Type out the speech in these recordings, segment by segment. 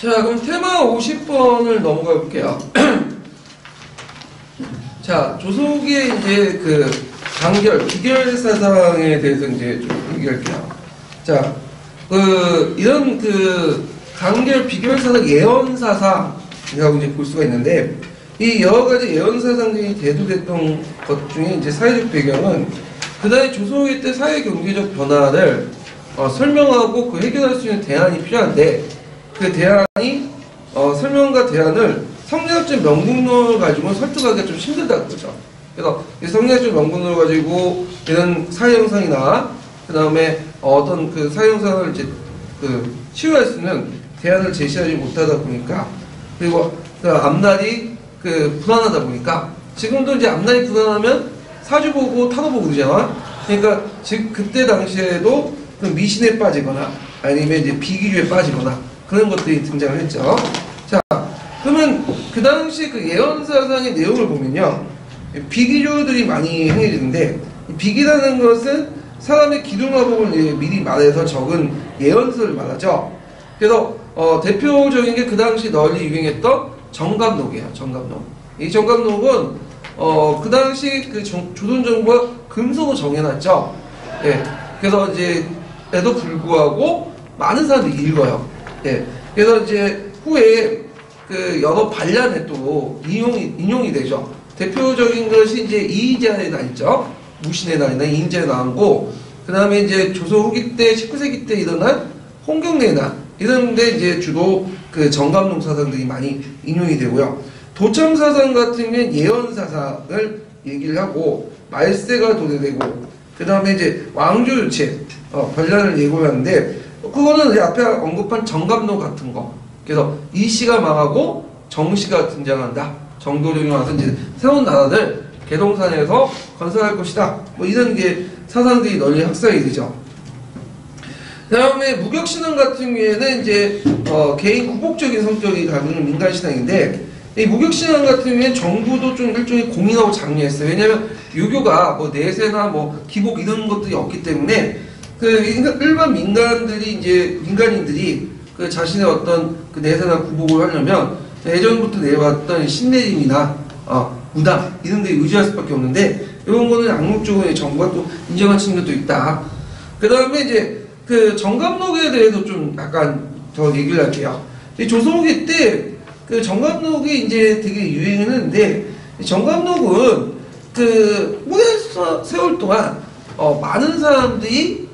자, 그럼 테마 50번을 넘어가 볼게요. 자, 조석의 이제 그 단결, 비결 사상에 대해서 이제 좀 얘기할게요. 자, 이런 단결, 비결 사상, 예언 사상이라고 이제 볼 수가 있는데, 이 여러 가지 예언 사상들이 대두됐던 것 중에 이제 사회적 배경은 그다음에 조석의 때 사회 경제적 변화를 설명하고 그 해결할 수 있는 대안이 필요한데, 그 대안이 설명과 대안을 성리학적 명분론을 가지고 설득하기가 좀 힘들다는 거죠. 그래서 이 성리학적 명분론을 가지고 이런 사회 현상이나 그 다음에 어떤 그 사회 현상을 이제 치유할 수 있는 대안을 제시하지 못하다 보니까, 그리고 그 앞날이 불안하다 보니까, 지금도 이제 앞날이 불안하면 사주 보고 타로 보고 그러잖아. 그러니까 즉 그때 당시에도 그 미신에 빠지거나 아니면 이제 비기주에 빠지거나 그런 것들이 등장을 했죠. 자, 그러면 그 당시 그 예언사상의 내용을 보면요, 비기주들이 많이 행해지는데, 비기라는 것은 사람의 기둥화복을 미리 말해서 적은 예언서를 말하죠. 그래서 대표적인 게 그 당시 널리 유행했던 정감록이에요. 정감록. 이 정감록은 그 당시 그 조선 정부가 금속으로 정해놨죠. 예. 그래서 이제 에도 불구하고 많은 사람들이 읽어요. 예. 그래서 이제 후에 그 여러 반란에 또 인용이 되죠. 대표적인 것이 이제 이인자의 날 있죠. 무신의 날이나 이인자의 날이고, 그 다음에 이제 조선 후기 때, 19세기 때 일어난 홍경래의 날, 이런데 이제 주로 그 정감록 사상들이 많이 인용이 되고요. 도참 사상 같은 경우는 예언 사상을 얘기를 하고, 말세가 도래되고, 그 다음에 이제 왕조 유체, 반란을 예고하는데, 그거는 이제 앞에 언급한 정감록 같은 거. 그래서 이씨가 망하고 정씨가 등장한다. 정도령이 와서 이제 새로운 나라를 개동산에서 건설할 것이다. 뭐 이런 게 사상들이 널리 확산이 되죠. 그 다음에 무격신앙 같은 경우에는 이제 개인 구복적인 성격이 가지는 민간신앙인데, 이 무격신앙 같은 경우에는 정부도 좀 일종의 공인하고 장려했어요. 왜냐하면 유교가 뭐 내세나 뭐 기복 이런 것들이 없기 때문에 일반 민간인들이 그 자신의 어떤 그 내세나 구복을 하려면 예전부터 내려왔던 신내림이나 무당 이런 데 의지할 수밖에 없는데, 이런 거는 암묵적으로 정부가 또 인정한 측면도 있다. 그 다음에 이제 그 정감록에 대해서 좀 약간 더 얘기를 할게요. 이 조선후기 때 그 정감록이 이제 되게 유행했는데, 정감록은 그 오랜 세월 동안 많은 사람들이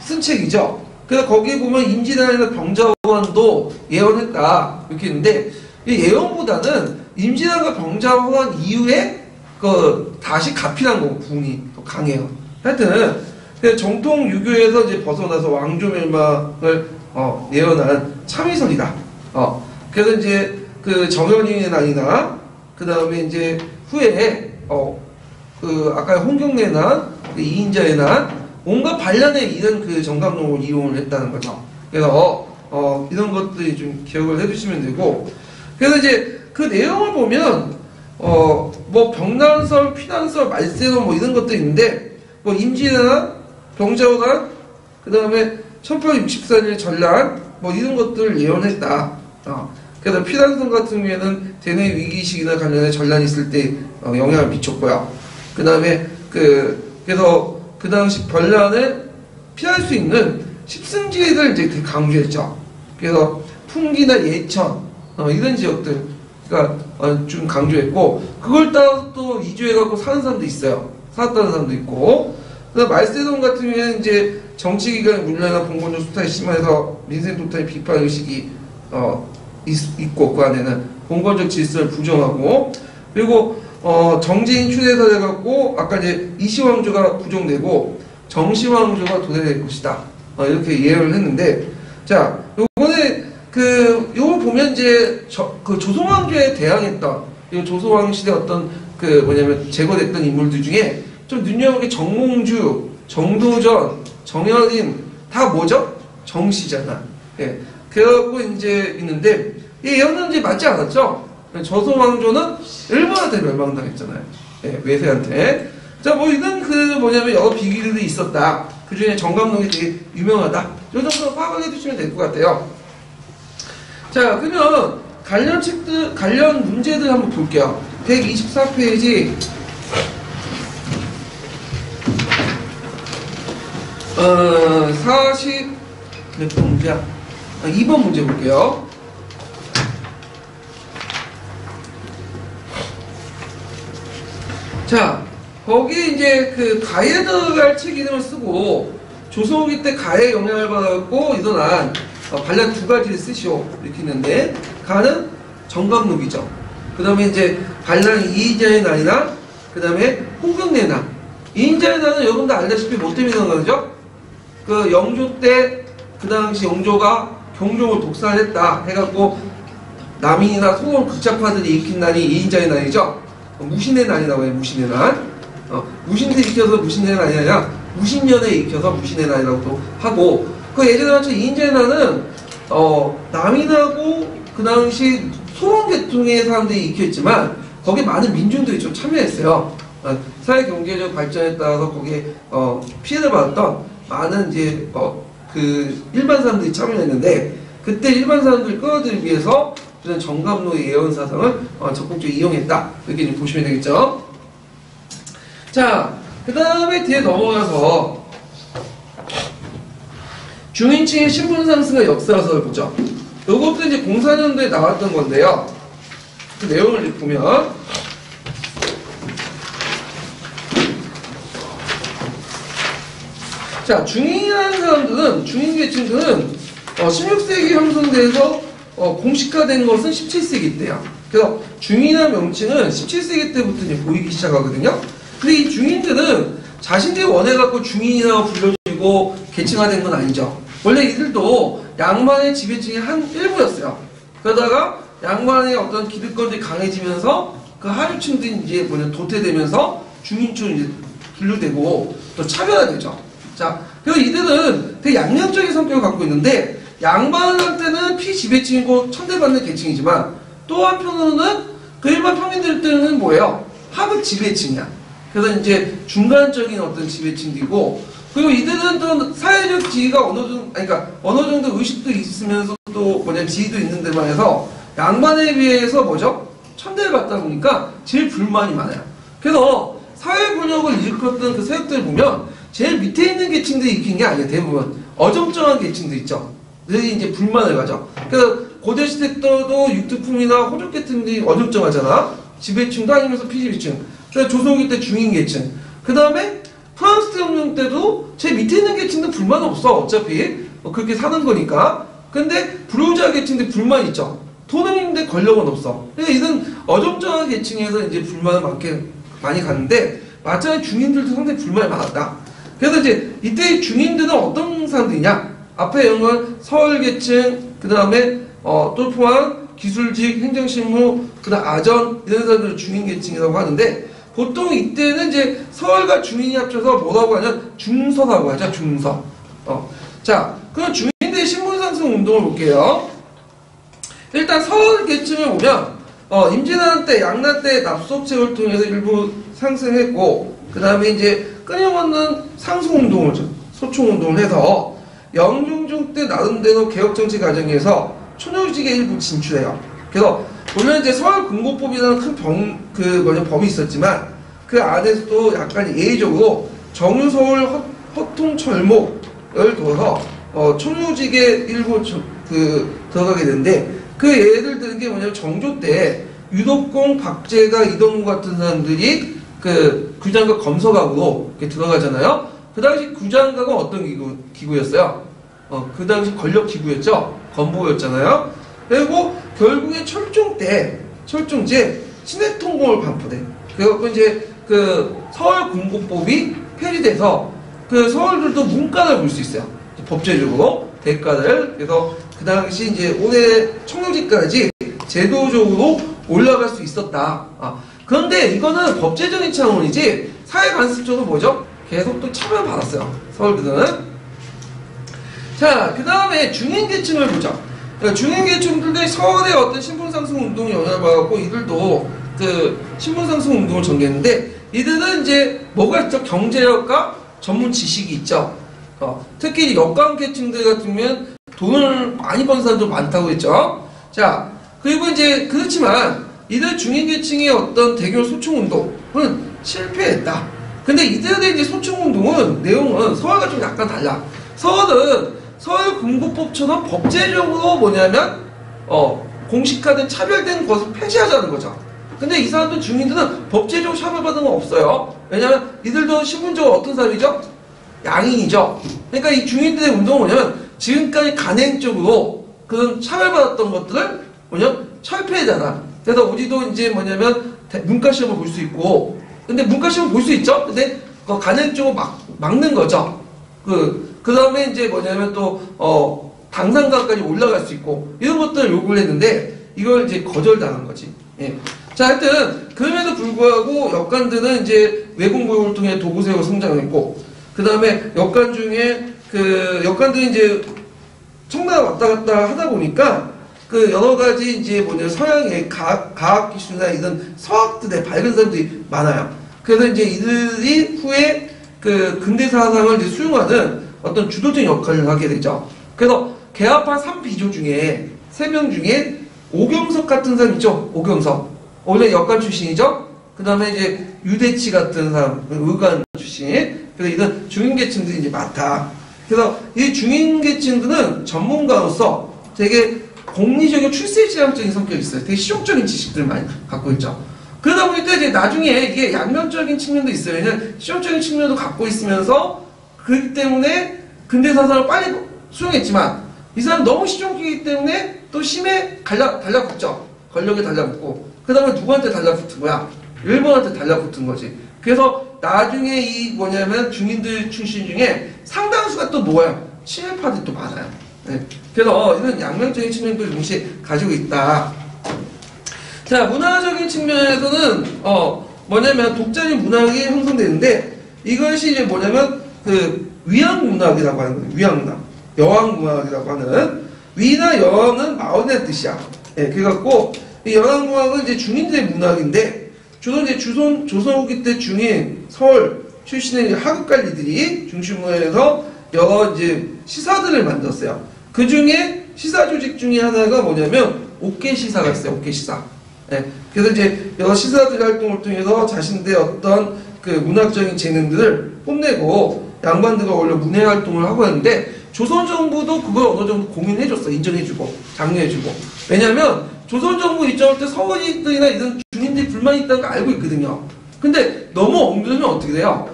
쓴 책이죠. 그래서 거기에 보면 임진왜란이나 병자호란도 예언했다 이렇게 있는데, 이 예언보다는 임진왜란과 병자호란 이후에 다시 가필한 거 부분이 더 강해요. 하여튼 정통 유교에서 이제 벗어나서 왕조 멸망을 예언한 참의설이다. 그래서 이제 그 정현인의 난이나 그 다음에 이제 후에 아까 홍경래의 난, 이인자의 난, 온갖 반란에 이런 그 정감록을 이용을 했다는 거죠. 그래서 이런 것들이 좀 기억을 해주시면 되고, 그래서 이제 그 내용을 보면 뭐 병난설, 피난설, 말세론 뭐 이런 것도 있는데, 뭐 임진왜란, 병자호란, 그 다음에 1864년 전란 뭐 이런 것들을 예언했다. 그래서 피난설 같은 경우에는 대내 위기식이나 관련해 전란이 있을 때 영향을 미쳤고요. 그 다음에 그래서 그 당시 반란을 피할 수 있는 십승지를 이제 되게 강조했죠. 그래서 풍기나 예천 이런 지역들 좀 강조했고, 그걸 따라서 또 이주해갖고 사는 사람도 있어요. 살았다는 사람도 있고. 그래서 말세론 같은 경우에는 이제 정치기관의 문란이나 봉건적 수탈이 심해서 민생 도탈의 비판 의식이 있고, 그 안에는 봉건적 질서를 부정하고, 그리고 정지인 추대사 돼갖고 아까 이제 이시왕조가 부정되고 정시왕조가 도래될 것이다. 이렇게 예언을 했는데, 자, 요번에 요걸 보면 이제 그 조선왕조에 대항했던 이 조선왕 시대 어떤 제거됐던 인물들 중에 좀 눈여겨보게 정몽주, 정도전, 정현인 다 뭐죠? 정씨잖아. 예. 그래갖고 이제 있는데, 이 예언은 이제 맞지 않았죠? 조선왕조는 일본한테 멸망당했잖아요. 예, 외세한테. 자, 뭐 이런 여러 비기들이 있었다. 그 중에 정감록이 되게 유명하다. 이 정도로 파악을 해두시면 될 것 같아요. 자, 그러면 관련 책들, 관련 문제들 한번 볼게요. 124페이지. 40, 몇 번 문제야? 2번 문제 볼게요. 자, 거기 이제 그 가에 들어갈 책 이름을 쓰고 조선후기 때 가에 영향을 받았고 일어난 반란 두 가지를 쓰시오. 이렇게 있는데, 가는 정감록이죠. 그 다음에 이제 반란 이인자의 난이나, 그 다음에 홍경래 난. 이인자의 난은 여러분들 알다시피 뭐 때문에 일어난 거죠? 그 영조 때, 그 당시 영조가 경종을 독살했다 해갖고 남인이나 소원 극작파들이 일으킨 난이 이인자의 난이죠. 무신의 난이라고 해요. 무신의 난. 무신들이 일으켜서 무신의 난이 아니라 무신년에 일으켜서 무신의 난이라고도 하고, 그 예전에 말처럼 이인자의 난은 남인하고 그 당시 소원 계통의 사람들이 일으켰지만 거기에 많은 민중들이 좀 참여했어요. 사회 경제적 발전에 따라서 거기에 피해를 받았던 많은 이제 그 일반 사람들이 참여했는데, 그때 일반 사람들 끌어들이기 위해서 그런 정감록의 예언 사상을 적극적으로 이용했다. 이렇게 보시면 되겠죠. 자, 그 다음에 뒤에 넘어가서 중인층의 신분 상승과 역사서를 보죠. 이것도 이제 04년도에 나왔던 건데요. 그 내용을 이렇게 보면, 자, 중인이라는 사람들은, 중인계층들은 16세기 형성돼서 공식화된 것은 17세기 때야. 그래서 중인이라는 명칭은 17세기 때부터 이제 보이기 시작하거든요. 근데 이 중인들은 자신들이 원해갖고 중인이라고 불려지고 계층화된 건 아니죠. 원래 이들도 양반의 지배층의 한 일부였어요. 그러다가 양반의 어떤 기득권들이 강해지면서 그 하류층들이 이제 도태되면서 중인층으로 이제 분류되고 또 차별화되죠. 자, 그래서 이들은 되게 양면적인 성격을 갖고 있는데, 양반한테는 피지배층이고 천대받는 계층이지만 또 한편으로는 그 일반 평민들한테는 뭐예요? 하급 지배층이야. 그래서 이제 중간적인 어떤 지배층이고, 그리고 이들은 또 사회적 지위가 그러니까 어느 정도 의식도 있으면서 또 지위도 있는 데만 해서 양반에 비해서 천대를 받다 보니까 제일 불만이 많아요. 그래서 사회 권력을 일으켰던 그 세력들을 보면 제일 밑에 있는 계층들이 일으킨 게 아니에요. 대부분 어정쩡한 계층들 있죠. 들이 이제 불만을 가져. 그래서 고대시대 때도 육두품이나 호족 계층들이 어정쩡하잖아. 지배층도 아니면서 피지배층. 그래서 조선후기 때 중인계층. 그 다음에 프랑스 대혁명 때도 제 밑에 있는 계층도 불만 없어. 어차피 그렇게 사는 거니까. 근데 불효자 계층들 불만 있죠. 돈은 있는데 권력은 없어. 그러니까 이런 어정쩡한 계층에서 이제 불만을 많이 갔는데, 마찬가지로 중인들도 상당히 불만이 많았다. 그래서 이제 이때 중인들은 어떤 사람들이냐? 앞에 연관 서울계층, 그 다음에 또 포함 기술직, 행정실무, 그 다음 아전 이런 사람들을 중인계층이라고 하는데, 보통 이때는 이제 서울과 중인이 합쳐서 뭐라고 하냐? 중서라고 하죠. 중서. 자, 그럼 중인들의 신분상승 운동을 볼게요. 일단 서울계층을 보면 임진왜란 때, 양난 때 납속책을 통해서 일부 상승했고, 그 다음에 이제 끊임없는 상승운동을, 소총운동을 해서 영중중 때 나름대로 개혁정치 과정에서 촌요직에 일부 진출해요. 그래서 물론 이제 서울군고법이라는 큰 범위 있었지만 그 안에서도 약간 예의적으로 정유서울 허통철목을 둬서 촌요직에 일부 들어가게 되는데, 그 예를 드는 게 뭐냐면 정조 때 유독공, 박재가, 이동구 같은 사람들이 그 규장각 검서각으로 이렇게 들어가잖아요. 그 당시 규장각은 어떤 기구였어요? 그 당시 권력 기구였죠. 건보였잖아요. 그리고 결국에 철종때 친해통공을 반포돼. 그래갖고 이제 그 서울군고법이 폐지돼서 그 서울들도 문과를 볼 수 있어요. 법제적으로 대가를. 그래서 그 당시 이제 올해 청룡직까지 제도적으로 올라갈 수 있었다. 그런데 이거는 법제적인 차원이지 사회간섭적으로 뭐죠? 계속 또 차별을 받았어요. 서울들은. 자, 그 다음에 중인계층을 보자. 그러니까 중인계층들도 서울의 어떤 신분상승 운동에 영향을 받았고, 이들도 그 신분상승 운동을 전개했는데, 이들은 이제 뭐가 있죠? 경제력과 전문 지식이 있죠. 특히 역광계층들 같으면 돈을 많이 번 사람도 많다고 했죠. 자, 그리고 이제 그렇지만 이들 중인계층의 어떤 대결 소총운동은 실패했다. 근데 이들의 이제 소총운동은 내용은 서울과 좀 약간 달라. 서울은 서울군구법처럼 법제적으로 뭐냐면 공식화된 차별된 것을 폐지하자는 거죠. 근데 이 사람들 중인들은 법제적으로 차별받은 건 없어요. 왜냐면 이들도 신분적으로 어떤 사람이죠? 양인이죠. 그러니까 이 중인들의 운동은 뭐냐면 지금까지 간행적으로 그런 차별받았던 것들을 뭐냐면 철폐해잖아. 그래서 우리도 이제 뭐냐면 문과시험을 볼 수 있고, 근데 문과시험을 볼 수 있죠? 근데 그 간행적으로 막는 거죠. 그 다음에 이제 뭐냐면 또 당상관까지 올라갈 수 있고 이런 것들을 요구를 했는데 이걸 이제 거절당한 거지. 예. 자, 하여튼 그럼에도 불구하고 역관들은 이제 외국무역을 통해 도구세로 성장했고, 그 다음에 역관 중에 그 역관들이 이제 청나라 왔다 갔다 하다 보니까 그 여러 가지 이제 뭐냐 서양의 과학 기술이나 이런 서학들의 밝은 사람들이 많아요. 그래서 이제 이들이 후에 그 근대사 사상을 이제 수용하는 어떤 주도적인 역할을 하게 되죠. 그래서 개화파 3비조 중에 3명 중에 오경석 같은 사람 있죠? 오경석. 원래 역관 출신이죠? 그 다음에 이제 유대치 같은 사람, 의관 출신. 그래서 이런 중인계층들이 이제 많다. 그래서 이 중인계층들은 전문가로서 되게 공리적이고 출세지향적인 성격이 있어요. 되게 실용적인 지식들을 많이 갖고 있죠. 그러다 보니까 이제 나중에 이게 양면적인 측면도 있어요. 왜냐면 실용적인 측면도 갖고 있으면서 그렇기 때문에 근대사상을 빨리 수용했지만 이 사람 너무 실용적이기 때문에 또 심해 달라붙죠. 권력에 달라붙고 그 다음에 누구한테 달라붙은 거야? 일본한테 달라붙은 거지. 그래서 나중에 이 뭐냐면 중인들 출신 중에 상당수가 또 뭐예요? 친일파들이 또 많아요. 네. 그래서 이런 양면적인 측면도 동시에 가지고 있다. 자, 문화적인 측면에서는 뭐냐면 독자적 문학이 형성되는데 이것이 이제 뭐냐면 그 위양문학이라고 하는 거예요. 위양문학, 여왕문학이라고 하는 위나 여왕은 마흔의 뜻이야. 예, 그래갖고 이 여왕문학은 이제 중인들의 문학인데 주로 이제 조선 후기 때 중인 서울 출신의 하급관리들이 중심으로 해서 여러 이제 시사들을 만들었어요. 그 중에 시사 조직 중에 하나가 뭐냐면 옥계시사가 있어요. 옥계시사. 예, 그래서 이제 여러 시사들의 활동을 통해서 자신들의 어떤 그 문학적인 재능들을 뽐내고 양반들과 원래 문해 활동을 하고 했는데 조선 정부도 그걸 어느 정도 공인해줬어. 인정해주고 장려해주고. 왜냐하면 조선 정부 입장할 때 서울이들이나 이런 중인들이 불만이 있다는 걸 알고 있거든요. 근데 너무 엉들면 어떻게 돼요?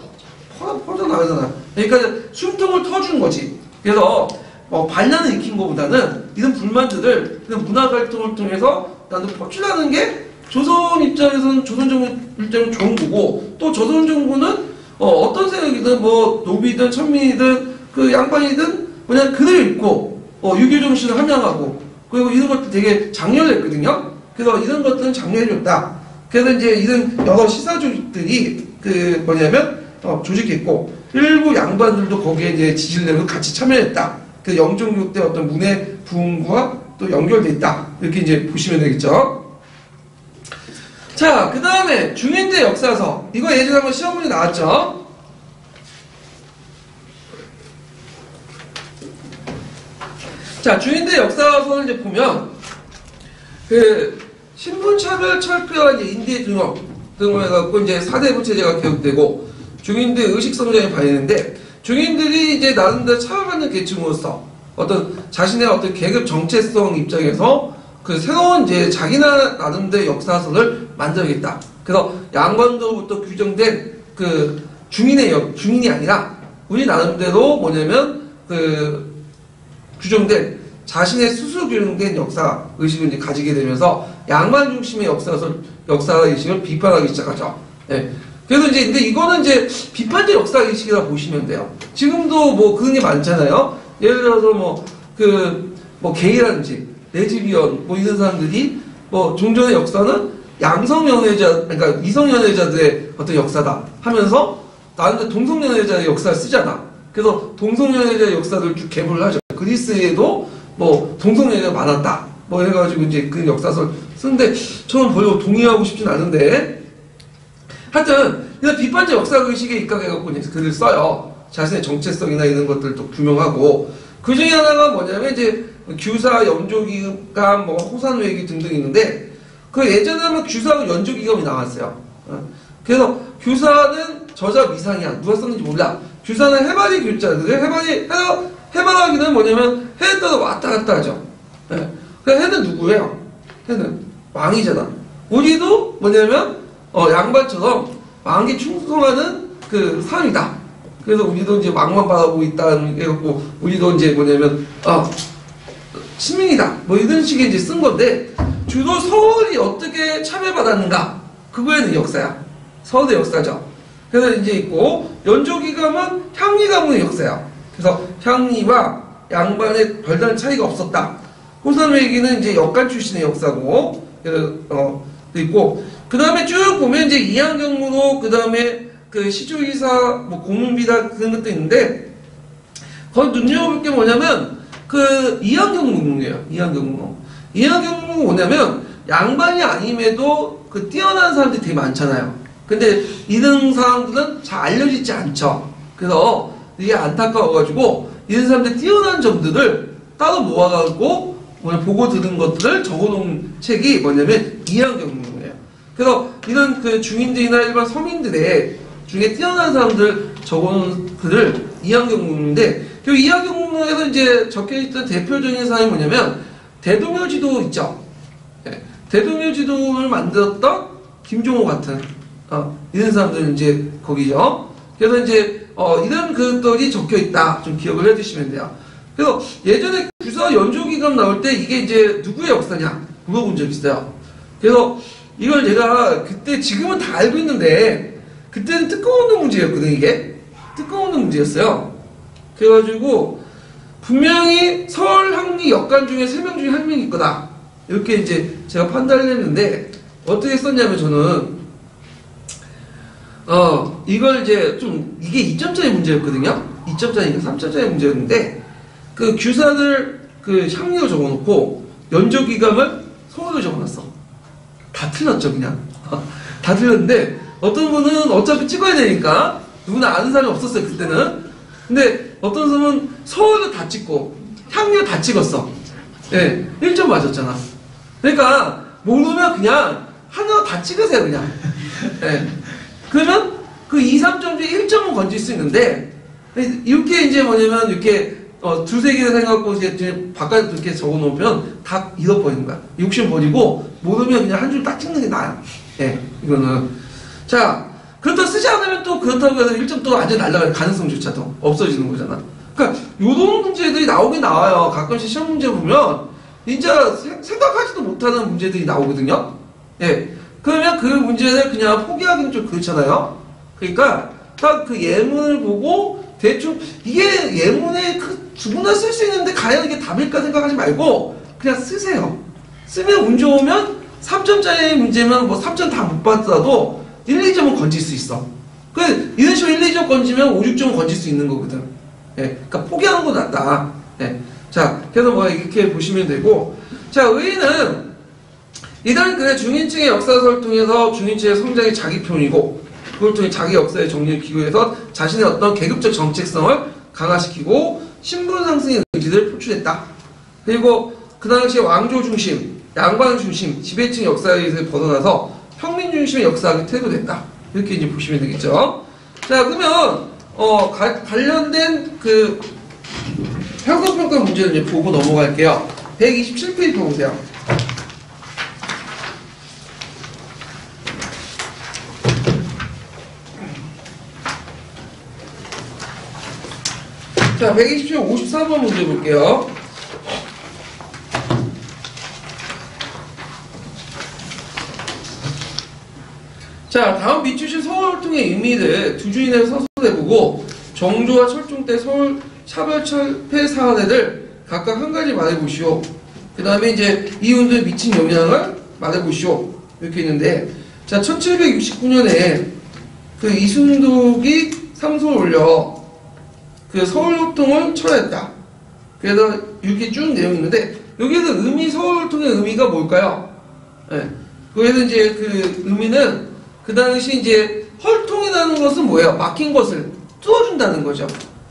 퍼져나가잖아. 그러니까 숨통을 터준 거지. 그래서 반란을 일으킨 것보다는 이런 불만들을 그냥 문학 활동을 통해서 나도 퍼주려는 게 조선 입장에서는 조선 정부 입장은 좋은 거고 또 조선 정부는 어떤 세력이든 뭐 노비든 천민이든 그 양반이든 그냥 글을 읽고 유교 정신을 함양하고 그리고 이런 것들 되게 장려를 했거든요. 그래서 이런 것들은 장려해줬다. 그래서 이제 이런 여러 시사 조직들이 그 뭐냐면 조직했고 일부 양반들도 거기에 이제 지지를 내고 같이 참여했다. 그 영종교육 때 어떤 문해 부흥과 또 연결돼 있다. 이렇게 이제 보시면 되겠죠. 자, 그 다음에 중인대 역사서. 이거 예전에 한번 시험문제 나왔죠. 자, 중인대 역사서를 이제 보면 그 신분차별 철폐와 이제 인대 등을 해갖고 이제 4대 부체제가 개혁되고 중인대 의식성장이 발휘되는데 중인들이 이제 나름대로 차별받는 계층으로서 어떤 자신의 어떤 계급 정체성 입장에서 그 새로운 이제 자기나 나름대로 역사서를 만들겠다. 그래서 양반도부터 규정된 그 중인이 아니라 우리 나름대로 뭐냐면 그 규정된 자신의 스스로 규정된 역사 의식을 이제 가지게 되면서 양반 중심의 역사 의식을 비판하기 시작하죠. 예. 그래서 이제 근데 이거는 이제 비판적 역사 의식이라 보시면 돼요. 지금도 뭐 그런 게 많잖아요. 예를 들어서 게이라든지 레즈비언 뭐 이런 사람들이 뭐 종전의 역사는 양성 연애자 그러니까 이성 연애자들의 어떤 역사다 하면서 나름대로 동성 연애자의 역사를 쓰잖아. 그래서 동성 연애자의 역사를 쭉 계보를 하죠. 그리스에도 뭐 동성 연애가 많았다. 뭐 해가지고 이제 그 역사서를 쓰는데 저는 별로 동의하고 싶진 않은데 하여튼 이런 비판적 역사 의식에 입각해갖고 이제 글을 써요. 자신의 정체성이나 이런 것들도 규명하고 그 중에 하나가 뭐냐면 이제 규사, 연조기감, 뭐 호산외기 등등 있는데 그 예전에는 규사하고 연조기감이 나왔어요. 그래서 규사는 저자 미상이야. 누가 썼는지 몰라. 규사는 해바리 규자인데 해바라기는 뭐냐면 해에 따라 왔다 갔다 하죠. 그 해는 누구예요? 해는 왕이잖아. 우리도 뭐냐면 양반처럼 왕께 충성하는 그 사람이다. 그래서 우리도 이제 왕만 바라보고 있다. 해갖고 우리도 이제 뭐냐면 시민이다. 뭐 이런 식의 이제 쓴 건데 주로 서울이 어떻게 참여받았는가 그거에는 역사야. 서울의 역사죠. 그래서 이제 있고 연조기감은 향리가문의 역사야. 그래서 향리와 양반의 별다른 차이가 없었다. 호산외기는 이제 역관 출신의 역사고 또 있고 그 다음에 쭉 보면 이제 이항경무로 그 다음에 그 시조이사 뭐 공문비다 그런 것도 있는데 거기 눈여겨볼 게 뭐냐면 그 이항경무예요. 이항경무가 뭐냐면 양반이 아님에도 그 뛰어난 사람들이 되게 많잖아요. 근데 이런 사람들은 잘 알려지지 않죠. 그래서 이게 안타까워가지고 이런 사람들의 뛰어난 점들을 따로 모아가지고 보고 들은 것들을 적어놓은 책이 뭐냐면 이항경무예요. 그래서 이런 그 중인들이나 일반 서민들의 중에 뛰어난 사람들 적어놓은 글을 이항경무인데 그 이항경무에서 이제 적혀있던 대표적인 사람이 뭐냐면 대동여지도 있죠. 네. 대동여지도를 만들었던 김종호 같은 이런 사람들 이제 거기죠. 그래서 이제 이런 것들이 적혀 있다. 좀 기억을 해주시면 돼요. 그래서 예전에 규사 연조기감 나올 때 이게 이제 누구의 역사냐 물어본 적 있어요. 그래서 이걸 제가 그때 지금은 다 알고 있는데 그때는 뜯어오는 문제였거든. 이게 뜯어오는 문제였어요. 그래가지고 분명히 서울 항리 역관 중에 3명 중에 1명일 거다. 이렇게 이제 제가 판단을 했는데 어떻게 썼냐면 저는 이걸 이제 좀 이게 2점짜리 문제였거든요. 2점짜리니까 3점짜리 문제였는데 그 규사를 그 향리로 적어놓고 연조기감을 서울로 적어놨어. 다 틀렸죠 그냥. 다 틀렸는데 어떤 분은 어차피 찍어야 되니까 누구나 아는 사람이 없었어요 그때는. 근데 어떤 사람은 서울로 다 찍고 향리로 다 찍었어. 예, 1점 맞았잖아. 그러니까 모르면 그냥 하나 다 찍으세요 그냥. 예. 그러면 그 2, 3점 중에 1점은 건질 수 있는데 이렇게 이제 뭐냐면 이렇게 두세 개를 생각하고 이제 바깥에 이렇게 적어놓으면 다 잃어버리는 거야. 욕심 버리고 모르면 그냥 한 줄 딱 찍는 게 나아요. 예, 이거는. 자, 그렇다고 쓰지 않으면 또 그렇다고 해서 1점 또 완전 날아갈 가능성조차도 없어지는 거잖아. 그러니까 요런 문제들이 나오긴 나와요. 가끔씩 시험 문제 보면 진짜 생각하지도 못하는 문제들이 나오거든요. 예. 그러면 그 문제를 그냥 포기하기는 좀 그렇잖아요. 그러니까 딱 그 예문을 보고 대충 이게 예문에 누구나 쓸 수 있는데 과연 이게 답일까 생각하지 말고 그냥 쓰세요. 쓰면 운 좋으면 3점짜리 문제면 뭐 3점 다 못 받더라도 1, 2점은 건질 수 있어. 이런 식으로 1, 2점 건지면 5, 6점은 건질 수 있는 거거든. 예, 그러니까 포기하는 거 낫다. 예. 자, 그래서 뭐 이렇게 보시면 되고, 자, 의의는 이단 그의 중인층의 역사서를 통해서 중인층의 성장의 자기 표현이고 그걸 통해 자기 역사의 정리를 기고해서 자신의 어떤 계급적 정체성을 강화시키고 신분 상승의 의지를 표출했다. 그리고 그 당시 왕조 중심, 양반 중심, 지배층 역사에서 벗어나서 평민 중심의 역사학이 퇴보됐다. 이렇게 이제 보시면 되겠죠. 자, 그러면 관련된 그 평가평가 문제를 이제 보고 넘어갈게요. 127페이지 보세요. 자, 127, 54번 문제 볼게요. 자, 다음 비추신 서울통의 의미를 두 주인의 서술해보고 정조와 철종 때 서울 차별철폐 사안을 각각 한 가지 말해보시오. 그 다음에 이제 이 운동에 미친 영향을 말해보시오. 이렇게 있는데, 자, 1769년에 그 이순독이 상소를 올려 그 서울통을 철회했다. 그래서 이렇게 쭉 내용이 있는데, 여기에서 서울통의 의미가 뭘까요? 네. 그래서 이제 그 의미는 그 당시 이제 헐통이라는 것은 뭐예요? 막힌 것을 뚫어준다는 거죠.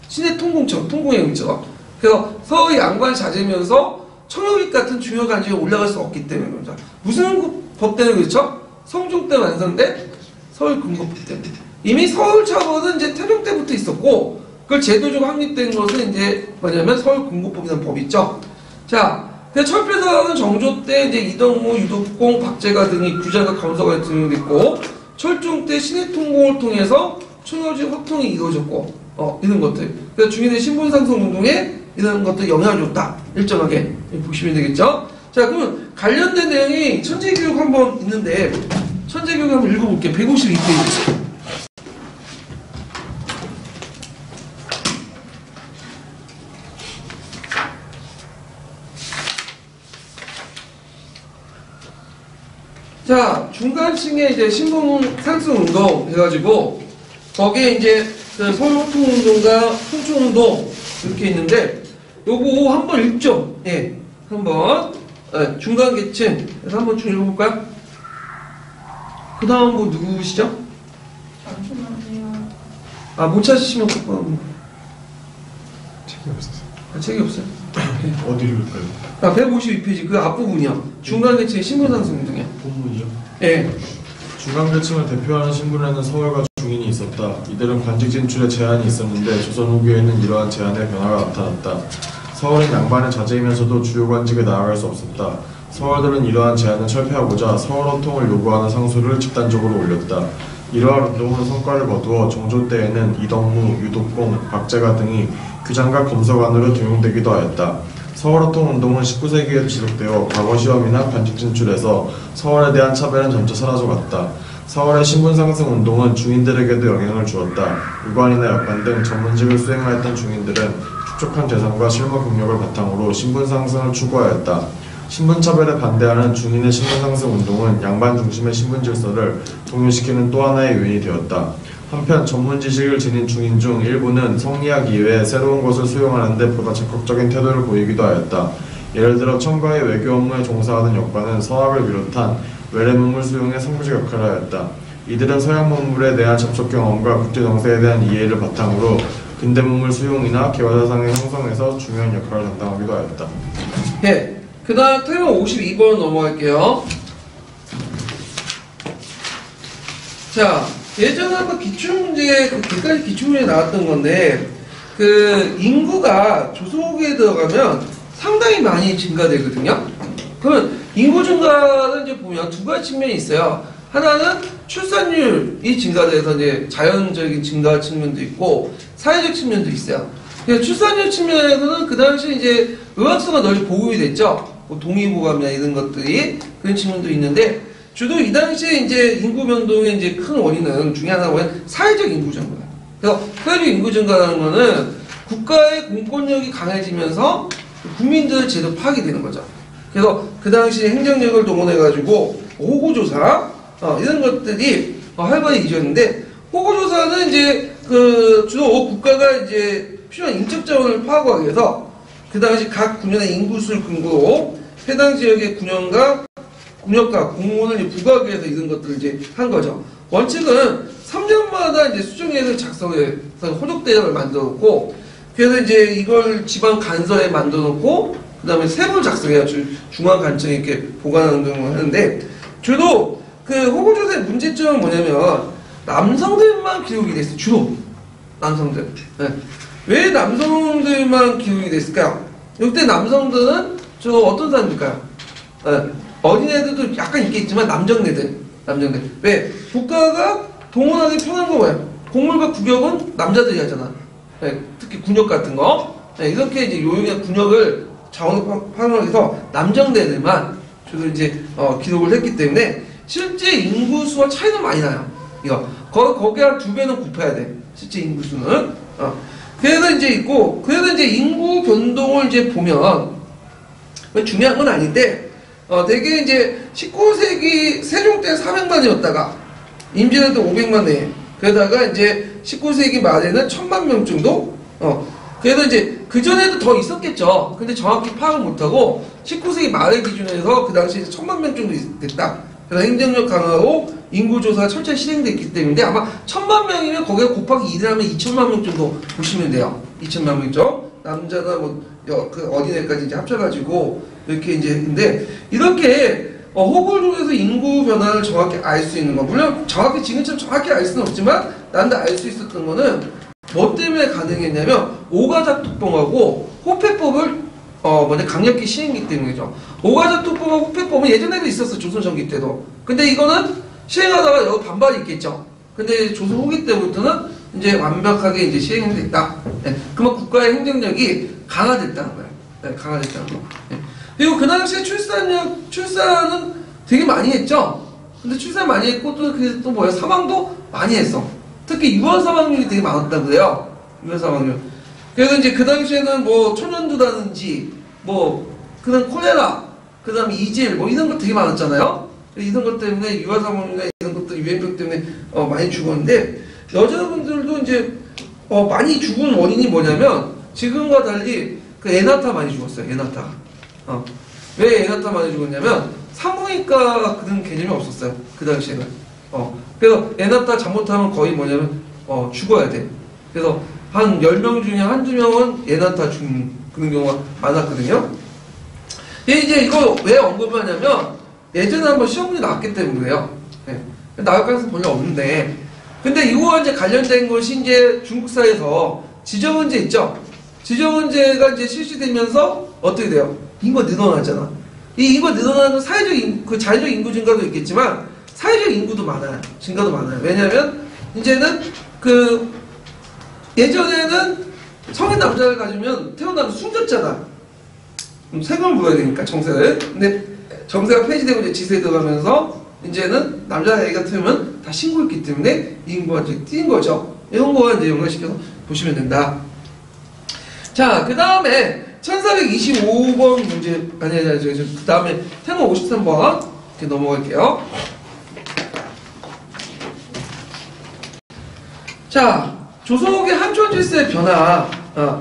시내 통공처럼, 통공의 의미처럼. 그래서 서울이 양반 자제면서 청역입 같은 중요 간직에 올라갈 수 없기 때문입니다. 무슨 법 때문에 그렇죠? 성종 때 완성된 서울근거법 때문에. 이미 서울처벌은 이제 태종 때부터 있었고, 그걸 제도적으로 확립된 것은 이제 뭐냐면 서울근거법이라는 법이 있죠. 자, 철폐사는 정조 때 이제 이덕무, 유독공, 박제가 등이 규장과 검사가 등장했고, 철종 때 신해통공을 통해서 청요지 확통이 이루어졌고, 이런 것들. 그래서 중인의 신분상승 운동에 이런 것들 영향을 줬다. 일정하게 보시면 되겠죠. 자, 그러면 관련된 내용이 천재교육 한번 있는데, 천재교육 한번 읽어볼게요. 152페이지. 자, 중간층에 이제 신분 상승 운동 해가지고, 거기에 이제 그 서울호통운동과 통초운동 이렇게 있는데, 요거 한번 읽죠. 예. 한번, 중간 계층. 그래서 한번 쭉 읽어볼까요? 그 다음 뭐 누구시죠? 잠시만요. 아, 못 찾으시면 그건. 책이 없어서. 책이 없어요. 예. 어디로 읽을까요? 아, 152페이지 그 앞부분이요. 중간 계층의 신분 상승 운동이요. 본문이요? 예. 중간계층을 대표하는 신분에는 서울과 중인이 있었다. 이들은 관직 진출에 제한이 있었는데 조선 후기에는 이러한 제한의 변화가 나타났다. 서울은 양반의 자제이면서도 주요 관직에 나아갈 수 없었다. 서울들은 이러한 제한을 철폐하고자 서울호통을 요구하는 상소를 집단적으로 올렸다. 이러한 운동으로 성과를 거두어 정조 때에는 이덕무, 유독공, 박제가 등이 규장과 검서관으로 등용되기도 하였다. 서울호통 운동은 19세기에도 지속되어 과거 시험이나 관직 진출에서 서울에 대한 차별은 점차 사라져갔다. 서울의 신분 상승 운동은 중인들에게도 영향을 주었다. 유관이나 역관 등 전문직을 수행하였던 중인들은 축적한 재산과 실무 경력을 바탕으로 신분 상승을 추구하였다. 신분 차별에 반대하는 중인의 신분 상승 운동은 양반 중심의 신분 질서를 동요시키는 또 하나의 요인이 되었다. 한편 전문 지식을 지닌 중인 중 일부는 성리학 이외에 새로운 것을 수용하는 데 보다 적극적인 태도를 보이기도 하였다. 예를 들어 청과의 외교 업무에 종사하는 역관은 서학을 비롯한 외래 문물 수용에 선구적 역할을 하였다. 이들은 서양 문물에 대한 접촉 경험과 국제 정세에 대한 이해를 바탕으로 근대 문물 수용이나 개화사상의 형성에서 중요한 역할을 담당하기도 하였다. 예. 그 다음 테마 52번 넘어갈게요. 자, 예전에 한번 기출문제에 그 객관식 기출문제에 나왔던 건데, 그 인구가 조선후기에 들어가면 상당히 많이 증가되거든요. 그러면 인구 증가는 이제 보면 두 가지 측면이 있어요. 하나는 출산율이 증가돼서 이제 자연적인 증가 측면도 있고 사회적 측면도 있어요. 그래서 출산율 측면에서는 그 당시 이제 의학서가 널리 보급이 됐죠. 뭐 동의보감이나 이런 것들이 그런 측면도 있는데, 주로 이 당시에 이제 인구 변동의 이제 큰 원인은 중에 하나가 사회적 인구 증가예요. 그래서 사회적 인구 증가라는 거는 국가의 공권력이 강해지면서 국민들 제도 파악이 되는 거죠. 그래서 그 당시 행정력을 동원해가지고 호구조사 이런 것들이 활발히 이루어졌는데, 호구조사는 이제 그 주로 국가가 이제 필요한 인적 자원을 파악하기 위해서 그 당시 각 군현의 인구수를 근거로 해당 지역의 군역과 공무원을 부과하기 위해서 이런 것들을 이제 한 거죠. 원칙은 3년마다 이제 수정해서 작성해서 호적 대장을 만들어 놓고, 그래서 이제 이걸 지방 간서에 만들어 놓고, 그 다음에 세부를 작성해요. 중앙 간청에 이렇게 보관하는 걸 하는데, 주로 그 호구조사의 문제점은 뭐냐면 남성들만 기록이 됐어요. 주로 남성들. 네. 왜 남성들만 기록이 됐을까요? 이때 남성들은 주로 어떤 사람일까요? 네. 어린애들도 약간 있겠지만 남정네들. 왜? 국가가 동원하기 편한 거 뭐예요? 공물과 국역은 남자들이 하잖아. 네. 특히 군역 같은 거. 네. 이렇게 이제 요용의 군역을 자원을 활용하기 위해서 남정네들만 주로 이제 기록을 했기 때문에 실제 인구수와 차이는 많이 나요. 이거 거기 한 2배는 곱해야 돼. 실제 인구수는. 그래서 이제 있고, 그래서 이제 인구 변동을 이제 보면 중요한 건 아닌데, 대개 이제 19세기 세종 때 400만이었다가 임진왜란 때 500만에, 그러다가 이제 19세기 말에는 1000만 명 정도. 그래서 이제 그 전에도 더 있었겠죠. 근데 정확히 파악을 못하고 19세기 말의 기준에서 그 당시 1000만 명 정도 됐다. 그래서 행정력 강화로 인구조사가 철저히 실행됐기 때문에 아마 1000만 명이면 거기에 곱하기 2를 하면 2000만 명 정도 보시면 돼요. 2000만 명이죠. 남자나 그 어린애까지 이제 합쳐가지고 이렇게 이제 근데 이렇게 호구를 통해서 인구 변화를 정확히 알 수 있는 거 물론 정확히 지금처럼 정확히 알 수는 없지만 난다 알 수 있었던 거는 뭐 때문에 가능했냐면 오가작특봉하고 호패법을 강력히 시행했기 때문이죠. 오가작특봉하고 호패법은 예전에도 있었어 조선 전기 때도. 근데 이거는 시행하다가 여기 반발이 있겠죠. 근데 조선 후기 때부터는 이제 완벽하게 이제 시행됐다. 네. 그러면 국가의 행정력이 강화됐다는 거예요. 네, 강화됐다는 거. 네. 그리고 그 당시에 출산은 되게 많이 했죠. 근데 출산 많이 했고 또 뭐야 사망도 많이 했어. 특히 유아 사망률이 되게 많았다고 그래요. 유아 사망률. 그래서 이제 그 당시에는 뭐 천연두라든지 뭐 그다음 콜레라, 그다음 이질 뭐 이런 것 되게 많았잖아요. 이런 것 때문에 유아 사망률이나 이런 것들 유행병 때문에 많이 죽었는데 여자분들도 이제 많이 죽은 원인이 뭐냐면 지금과 달리 그 애나타 많이 죽었어요. 애나타. 왜 애나타 많이 죽었냐면 산부인과 그런 개념이 없었어요. 그 당시에는. 그래서 애나타 잘못하면 거의 뭐냐면 죽어야 돼. 그래서 한 10명 중에 한두 명은 애나타 죽는 그런 경우가 많았거든요. 이제 이거 왜 언급하냐면 예전에 한번 시험 문제 나왔기 때문에 그래요. 네. 나올 가능성이 별로 없는데 근데 이거와 이제 관련된 것이 이제 중국사에서 지정은제 있죠? 지정은제가 이제 실시되면서 어떻게 돼요? 인구가 늘어나잖아. 이 인구가 늘어나는 건 자연적 인구 증가도 있겠지만 사회적 인구도 많아요. 증가도 많아요. 왜냐하면 이제는 예전에는 성인 남자를 가지면 태어나면 숨겼잖아. 세금을 물어야 되니까 정세를. 근데 정세가 폐지되고 이제 지세에 들어가면서 이제는 남자애가 태우면 다 신고했기 때문에 인구가 이제 뛴 거죠. 이런 거와 이제 연관시켜서 보시면 된다. 자, 그 다음에 1425번 문제, 그 다음에 태몽 53번 이렇게 넘어갈게요. 자, 조선후기 한촌 질서의 변화,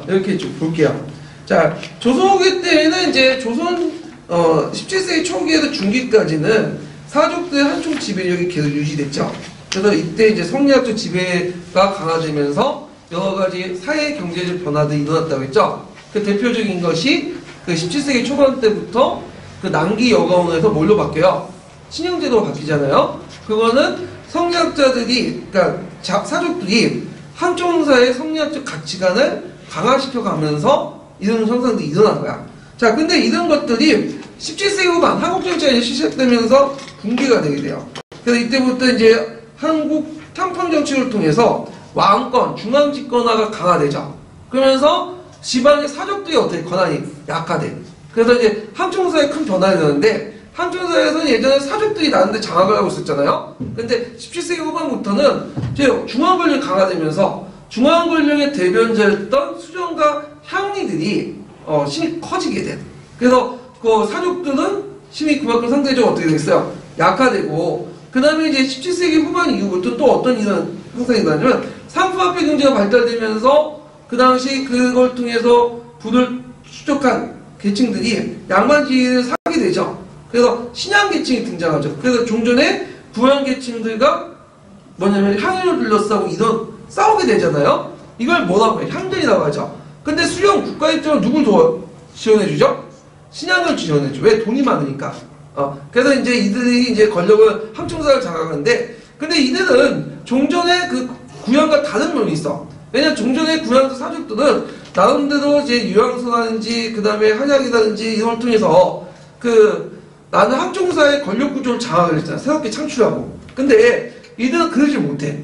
이렇게 좀 볼게요. 자, 조선후기 때에는 이제 조선 17세기 초기에서 중기까지는 사족들의 한총 지배력이 계속 유지됐죠. 그래서 이때 이제 성리학적 지배가 강화되면서 여러 가지 사회 경제적 변화들이 일어났다고 했죠. 그 대표적인 것이 그 17세기 초반 때부터 그 남기 여가원에서 뭘로 바뀌어요? 신형제도로 바뀌잖아요. 그거는 성리학자들이, 그러니까 사족들이 한총사의 성리학적 가치관을 강화시켜 가면서 이런 현상들이 일어난 거야. 자, 근데 이런 것들이 17세기 후반 한국 정치가 시작되면서 붕괴가 되게 돼요. 그래서 이때부터 이제 한국 탐방 정치를 통해서 왕권, 중앙 집권화가 강화되죠. 그러면서 지방의 사족들이 어떻게 권한이 약화돼. 그래서 이제 한총사에 큰 변화가 일어나는데 한총사에서는 예전에 사족들이 나는데 장악을 하고 있었잖아요. 근데 17세기 후반부터는 이제 중앙 권력이 강화되면서 중앙 권력의 대변자였던 수정과 향리들이 힘이 커지게 돼. 그래서 그 사족들은 힘이 그만큼 상대적으로 어떻게 되겠어요? 약화되고 그 다음에 이제 17세기 후반 이후부터 또 어떤 이런 현상이 일어나냐면 상품화폐 경제가 발달되면서 그 당시 그걸 통해서 부를 추적한 계층들이 양반지위를 사게 되죠. 그래서 신양 계층이 등장하죠. 그래서 종전에 부양 계층들과 뭐냐면 향연을 둘러싸고 싸우게 되잖아요. 이걸 뭐라고 해요? 향전이라고 하죠. 근데 수령 국가 입장은 누굴 지원해주죠? 신양을 지원해줘. 왜? 돈이 많으니까. 그래서 이제 이들이 이제 권력을 한총사를 장악하는데, 근데 이들은 종전의 그 구현과 다른 면이 있어. 왜냐면 종전의 구현과 사족들은 나름대로 이제 유양서라든지 그 다음에 한약이라든지 이런 걸 통해서 나는 한총사의 권력 구조를 장악을 했잖아. 새롭게 창출하고. 근데 이들은 그러지 못해.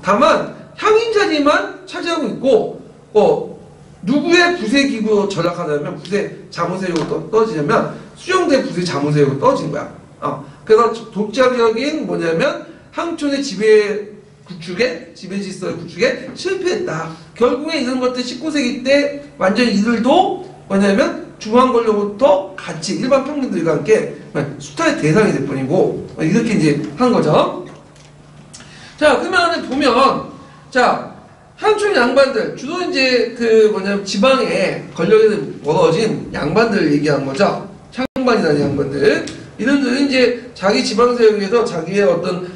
다만 향인 자리만 차지하고 있고, 누구의 부세 기구 전락하냐면 부세 자문세력으로 떨어지냐면 수령대 부세 자문세력으로 떨어진 거야. 그래서 독자적인 뭐냐면 항촌의 지배 질서의 구축에 실패했다. 결국에 이런 것들 19세기 때 완전히 이들도 뭐냐면 중앙 권력부터 같이 일반 평민들과 함께 수탈의 대상이 될 뿐이고 이렇게 이제 한 거죠. 자, 그러면 보면 자. 한촌 양반들, 주로 이제 지방에 권력에서 멀어진 양반들 얘기한 거죠. 창반이라는 양반들. 이들은 이제 자기 지방세력에서 자기의 어떤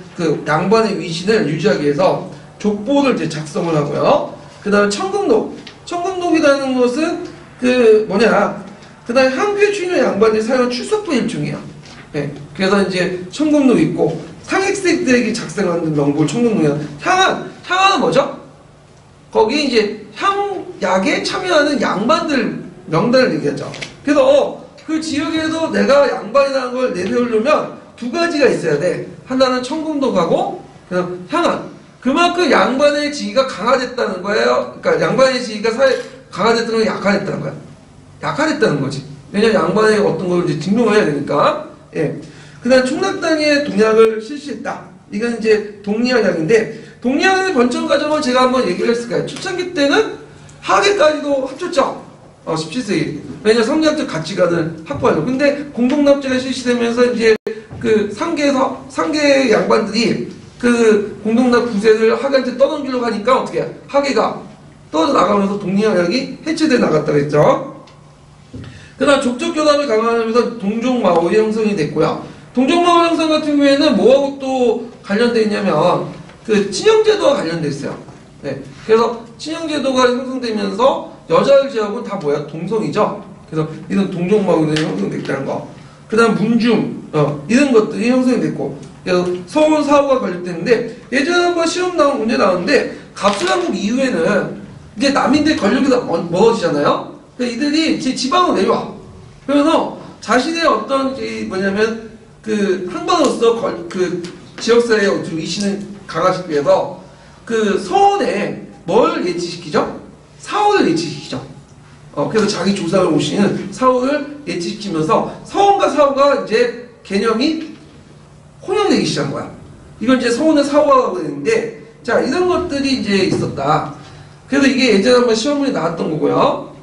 양반의 위신을 유지하기 위해서 족보를 이제 작성을 하고요. 그 다음에 청금록, 청금록이라는 것은 그다음에 항구에 출입 양반들이 사용한 출석부 일종이야. 예. 그래서 이제 청금록 있고 상익세들에게 작성하는 명부를 청금록이야. 향은 뭐죠? 거기 이제 향약에 참여하는 양반들 명단을 얘기하죠. 그래서 그 지역에도 내가 양반이라는 걸 내세우려면 두 가지가 있어야 돼. 하나는 청금록하고 그다음 향안. 그만큼 양반의 지위가 강화됐다는 거예요. 그러니까 양반의 지위가 강화됐다는 건 약화됐다는 거야. 약화됐다는 거지. 왜냐면 양반의 어떤 걸 이제 증명을 해야 되니까. 예. 그 다음 총락당의 동약을 실시했다. 이건 이제 동리학약인데, 동리학의 번쩍 과정을 제가 한번 얘기를 했을 거예요. 초창기 때는 하계까지도 합쳤죠. 17세기. 왜냐면 성리학적 가치관을 확보하려고. 근데 공동납제가 실시되면서 이제 그 상계 양반들이 그 공동납 구세를 하계한테 떠넘기려고 하니까 어떻게 해? 하계가 떨어져 나가면서 동리학약이 해체돼 나갔다고 했죠. 그 다음 족적교담이 강화하면서 동종마오의 형성이 됐고요. 동종마오 형성 같은 경우에는 뭐하고 또 관련되어 있냐면 그 친형제도와 관련되어 있어요. 네. 그래서 친형제도가 형성되면서 여자를 제하고는 다 뭐야? 동성이죠. 그래서 이런 동종마오들이 형성됐다는 거. 그 다음 문중 이런 것들이 형성이 됐고, 그래서 서울 사후가 관련됐는데, 예전에 한번 시험 나온 문제 나왔는데 갑수왕국 이후에는 이제 남인들 권력이 다 멀어지잖아요. 이들이 지방으로 내려와. 그래서 자신의 어떤 뭐냐면 그 항반으로서 그 지역사회의 어떤 위신을 강화시키기 위해서 그 서원에 뭘 예치시키죠? 사원을 예치시키죠. 그래서 자기 조상을 모시는 사원을 예치시키면서 서원과 사원과 이제 개념이 혼용되기 시작한 거야. 이걸 이제 서원의 사원이라고 했는데, 자, 이런 것들이 이제 있었다. 그래서 이게 예전에 한번 시험문에 나왔던 거고요.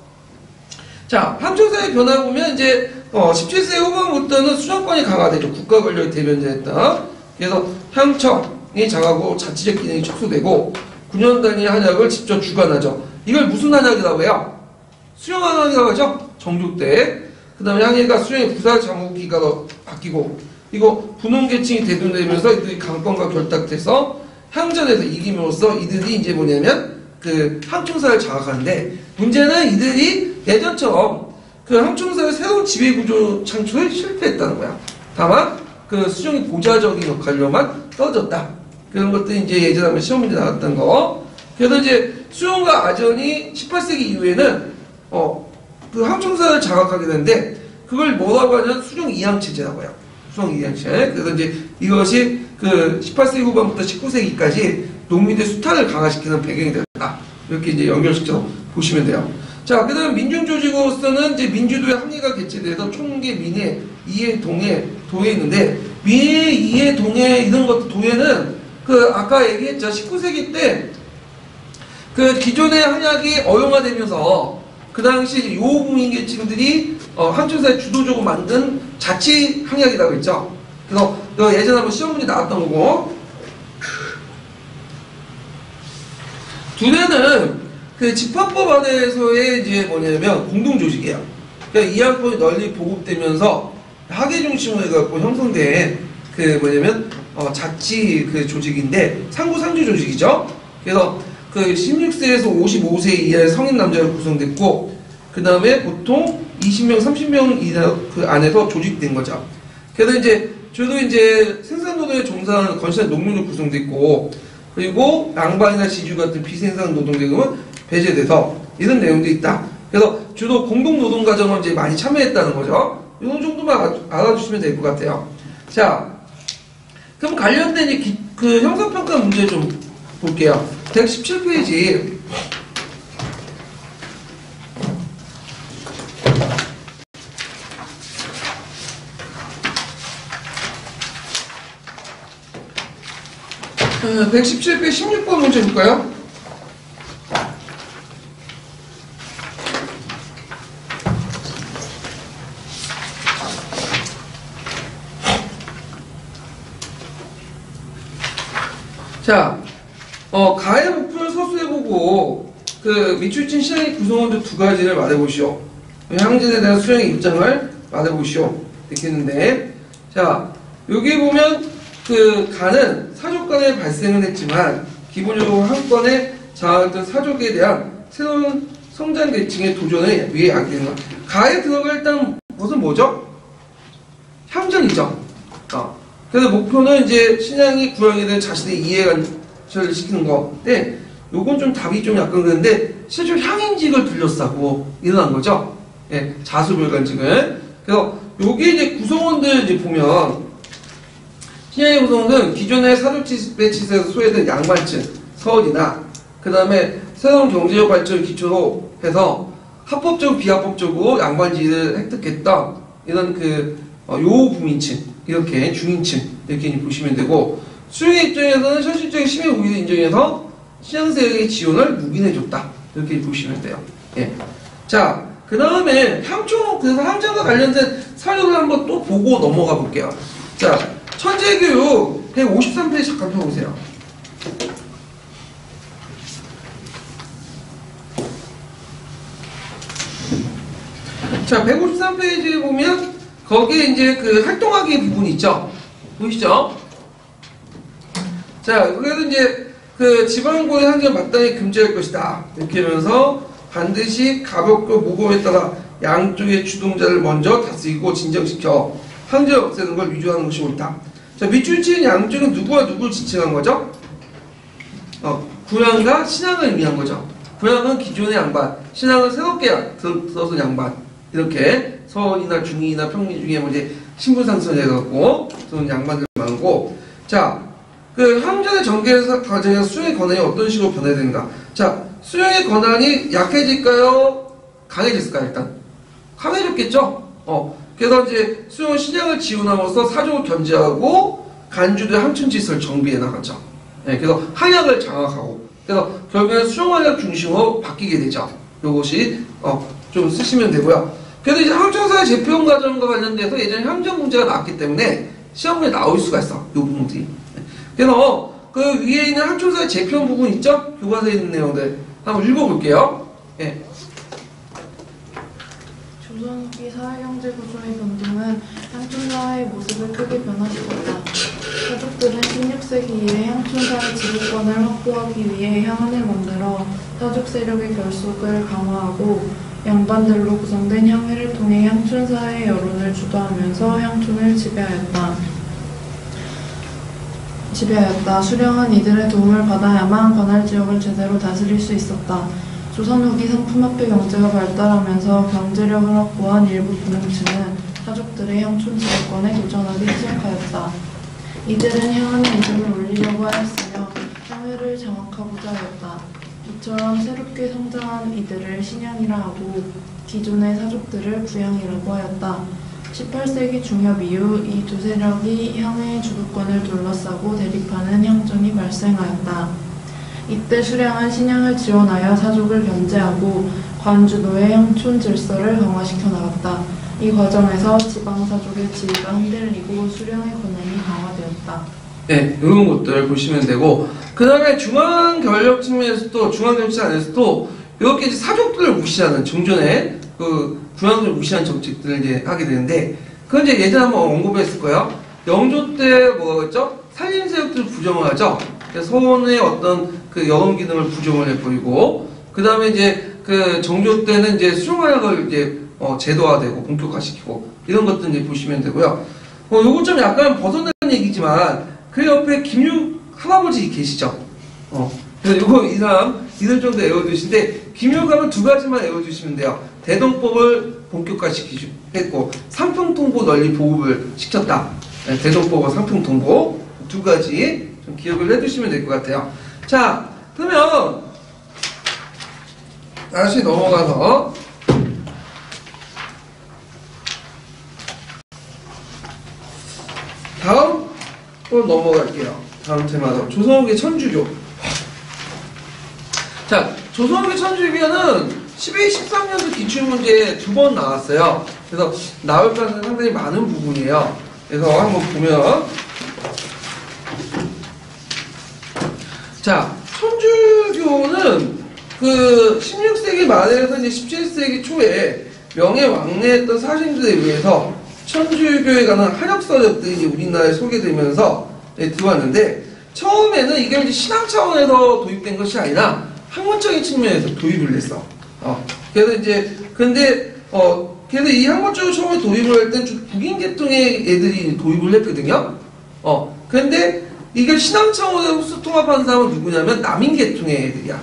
자, 향초사의 변화 보면 이제 17세기 후반부터는 수정권이 강화되죠. 국가 권력이 대변자였다. 그래서 향청이 장하고 자치적 기능이 축소되고 9년 단위 한약을 직접 주관하죠. 이걸 무슨 한약이라고 해요? 수령 한약이라고 하죠. 정조 때. 그 다음에 향예가 수령의 부사 장후기가 바뀌고, 이거 분홍계층이 대두되면서 이들이 강권과 결탁돼서 향전에서 이김으로써 이들이 이제 뭐냐면 그 향총사를 장악하는데, 문제는 이들이 예전처럼 그 향총사의 새로운 지배구조 창출에 실패했다는 거야. 다만 그 수령이 보좌적인 역할로만 떨어졌다. 그런 것들이 이제 예전에 한번 시험 문제 나왔던 거. 그래서 이제 수령과 아전이 18세기 이후에는 그 향총사를 장악하게 되는데, 그걸 뭐라고 하냐면 수령 이양체제라고 해요. 수령 이양체. 그래서 이제 이것이 그 18세기 후반부터 19세기까지 농민의 수탈을 강화시키는 배경이 됐다. 이렇게 이제 연결시켜서 보시면 돼요. 자, 그 다음 민중조직으로서는 이제 민주도의 항해가 개최돼서 총계, 민해, 이해, 동해, 도에 있는데, 민해, 이해, 동해 이런 것도 도해는 그 아까 얘기했죠. 19세기 때 그 기존의 한약이 어용화되면서 그 당시 요구민계층들이 한총사에 주도적으로 만든 자치 한약이라고 했죠. 그래서 예전에 한번 시험 문제 나왔던 거고, 두뇌는 그 집합법 안에서의 이제 뭐냐면 공동조직이에요. 그러니까 이 학법이 널리 보급되면서 학예 중심으로 해갖고 형성된 그 뭐냐면 자치 그 조직인데 상부상조 조직이죠. 그래서 그 16세에서 55세 이하의 성인 남자로 구성됐고, 그 다음에 보통 20명, 30명 이하 그 안에서 조직된 거죠. 그래서 이제 주로 이제 생산노동에 종사하는 건실한 농민으로 구성됐고, 그리고 양반이나 지주 같은 비생산 노동계급은 배제돼서 이런 내용도 있다. 그래서 주로 공동노동 과정을 이제 많이 참여했다는 거죠. 이 정도만 알아주시면 될 것 같아요. 자, 그럼 관련된 그 형사평가 문제 좀 볼게요. 117페이지. 자, 117페이지 16번 문제 볼까요? 자, 가해 목표를 서술해보고 그 미출진 시행의 구성원들 두 가지를 말해보시오. 향진에 대한 수령의 입장을 말해보시오. 이렇게 했는데, 자, 여기 보면 그 간은 사족 간에 발생은 했지만 기본적으로 한 건에 장악했던 사족에 대한 새로운 성장 계층의 도전을 위해 하게 되는 것. 가에 들어갈 일단 것은 뭐죠? 향전이죠. 그래서 목표는 이제 신앙이 구형에 대한 자신의 이해관절을 시키는 건데, 요건 좀 답이 좀 약간 그런데 실제로 향인직을 둘러싸고 일어난 거죠. 예, 자수별관직을. 그래서 요게 이제 구성원들 이제 보면 신앙의 구성원은 기존의 사도집회 치세에서 소외된 양반층, 서원이나 그 다음에 새로운 경제적 발전을 기초로 해서 합법적 비합법적으로 양반지를 획득했던 이런 요구민층, 이렇게 중인층 이렇게 보시면 되고, 수령의 입장에서는 현실적인 심의 우위를 인정해서 신앙세력의 지원을 묵인해줬다 이렇게 보시면 돼요. 예. 자, 그 다음에 그래서 향전과 관련된 사료를 한번 또 보고 넘어가 볼게요. 자, 천재교육 153페이지 잠깐 펴보세요. 자, 153페이지에 보면 거기에 이제 활동하기 부분이 있죠. 보이시죠? 자, 그래서 이제 지방고의 한계를 마땅히 금지할 것이다. 이렇게 하면서 반드시 가볍고 무거움에 따라 양쪽의 주동자를 먼저 다스리고 진정시켜 황제 없애는 걸 위조하는 것이 옳다. 자, 밑줄 치는 양쪽은 누구와 누구를 지칭한 거죠? 구양과 신앙을 의미한 거죠. 구양은 기존의 양반, 신앙은 새롭게 들어선 양반. 이렇게 서원이나 중이나 평리 중에 뭐 이제 신분상승해갖고 그런 양반들 많고, 자, 황제의 정계 과정에서 수령의 권한이 어떤 식으로 변화되는가? 자, 수령의 권한이 약해질까요? 강해졌을까요? 일단 강해졌겠죠. 그래서 이제 수령은 신앙을 지원함으로써 사족을 견제하고 간주도의 항천지서를 정비해 나갔죠. 네, 그래서 한약을 장악하고, 그래서 결국에는 수령한약 중심으로 바뀌게 되죠. 이것이 좀 쓰시면 되고요. 그래도 이제 항천사의 재편 과정과 관련돼서 예전에 향전 문제가 나왔기 때문에 시험에 나올 수가 있어. 이 부분들이. 그래서 그 위에 있는 항천사의 재편 부분 있죠? 교과서에 있는 내용들 한번 읽어볼게요. 예. 조선 후기 사회경제 구조의 변동은 향촌사의 모습을 크게 변화시켰다. 사족들은 16세기 이래 향촌사의 지배권을 확보하기 위해 향안을 만들어 사족 세력의 결속을 강화하고 양반들로 구성된 향회를 통해 향촌사의 여론을 주도하면서 향촌을 지배하였다. 수령은 이들의 도움을 받아야만 관할 지역을 제대로 다스릴 수 있었다. 조선 후기 상품화폐 경제가 발달하면서 경제력을 확보한 일부 부능층은 사족들의 향촌 지배권에 도전하기 시작하였다. 이들은 향안의 이름을 올리려고 하였으며 향회를 장악하고자 하였다. 이처럼 새롭게 성장한 이들을 신향이라 하고 기존의 사족들을 구양이라고 하였다. 18세기 중엽 이후 이 두 세력이 향회의 주도권을 둘러싸고 대립하는 향전이 발생하였다. 이때 수령은 신향을 지원하여 사족을 견제하고 관주도의 향촌 질서를 강화시켜 나갔다. 이 과정에서 지방사족의 지위가 흔들리고 수령의 권한이 강화되었다. 네, 이런 것들 보시면 되고, 그 다음에 중앙권력 측면에서도, 중앙정치 안에서도 이렇게 이제 사족들을 무시하는, 종전에 구양들을 무시하는 정책들을 이제 하게 되는데, 그건 이제 예전에 한번 언급했을 거예요. 영조 때 뭐였죠? 산림세력들을 부정을 하죠. 서원의 어떤 여론 기능을 부정을 해버리고, 그 다음에 이제 정조 때는 이제 수령활약을 이제 제도화되고 본격화시키고, 이런 것들 이제 보시면 되고요. 요거 좀 약간 벗어난 얘기지만, 그 옆에 김육 할아버지 계시죠? 그래서 요거 이 사람 이들 정도 외워두시는데, 김육하면 두 가지만 외워두시면 돼요. 대동법을 본격화시키고, 상평통보 널리 보급을 시켰다. 네, 대동법과 상평통보 두 가지 좀 기억을 해두시면 될 것 같아요. 자, 그러면 다시 넘어가서 다음 또 넘어갈게요. 다음 테마로 조선후기 천주교. 자, 조선후기 천주교는 12, 13년도 기출문제에 2번 나왔어요. 그래서 나올 가능성이 상당히 많은 부분이에요. 그래서 한번 보면, 자, 천주교는 16세기 말에서 이제 17세기 초에 명예왕래했던 사신들에 의해서 천주교에 관한 한역서적들이 이제 우리나라에 소개되면서 들어왔는데, 처음에는 이게 이제 신앙 차원에서 도입된 것이 아니라 학문적인 측면에서 도입을 했어. 그래서 이제 근데 그래서 이 한국적으로 처음에 도입을 할 땐 북인 계통의 애들이 도입을 했거든요. 근데 이걸 신앙 차원에서 흡수 통합하는 사람은 누구냐면 남인 계통의 애들이야.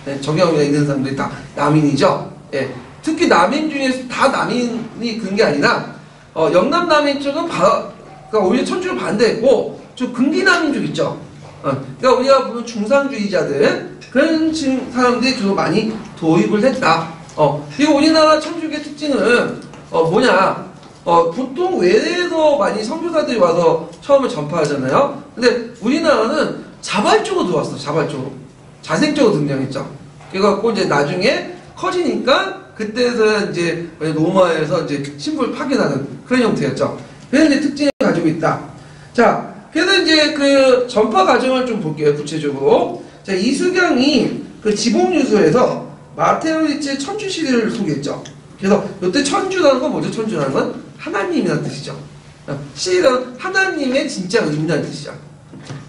네, 정형외과 있는 사람들이 다 남인이죠. 예. 특히 남인 중에서 다 남인이 그런 게 아니라 영남 남인 쪽은 그러니까 오히려 천주를 반대했고 좀 근기 남인 쪽 있죠. 그러니까 우리가 보면 중상주의자들 그런 사람들이 주로 많이 도입을 했다. 그리고 우리나라 천주교의 특징은 뭐냐? 보통 외래에서 많이 선교사들이 와서 처음에 전파하잖아요. 근데 우리나라는 자발적으로 들어왔어. 자발적으로. 자생적으로 등장했죠. 그래갖고 이제 나중에 커지니까 그때서 이제 로마에서 이제 신부를 파견하는 그런 형태였죠. 그래서 이제 특징을 가지고 있다. 자, 그래서 이제 그 전파 과정을 좀 볼게요. 구체적으로. 자, 이수경이 그 지봉유서에서 마테오리치의 천주 시대를 소개했죠. 그래서 이때 천주라는 건 뭐죠? 천주라는 건 하나님이라는 뜻이죠. 시라는 하나님의 진짜 의미라는 뜻이죠.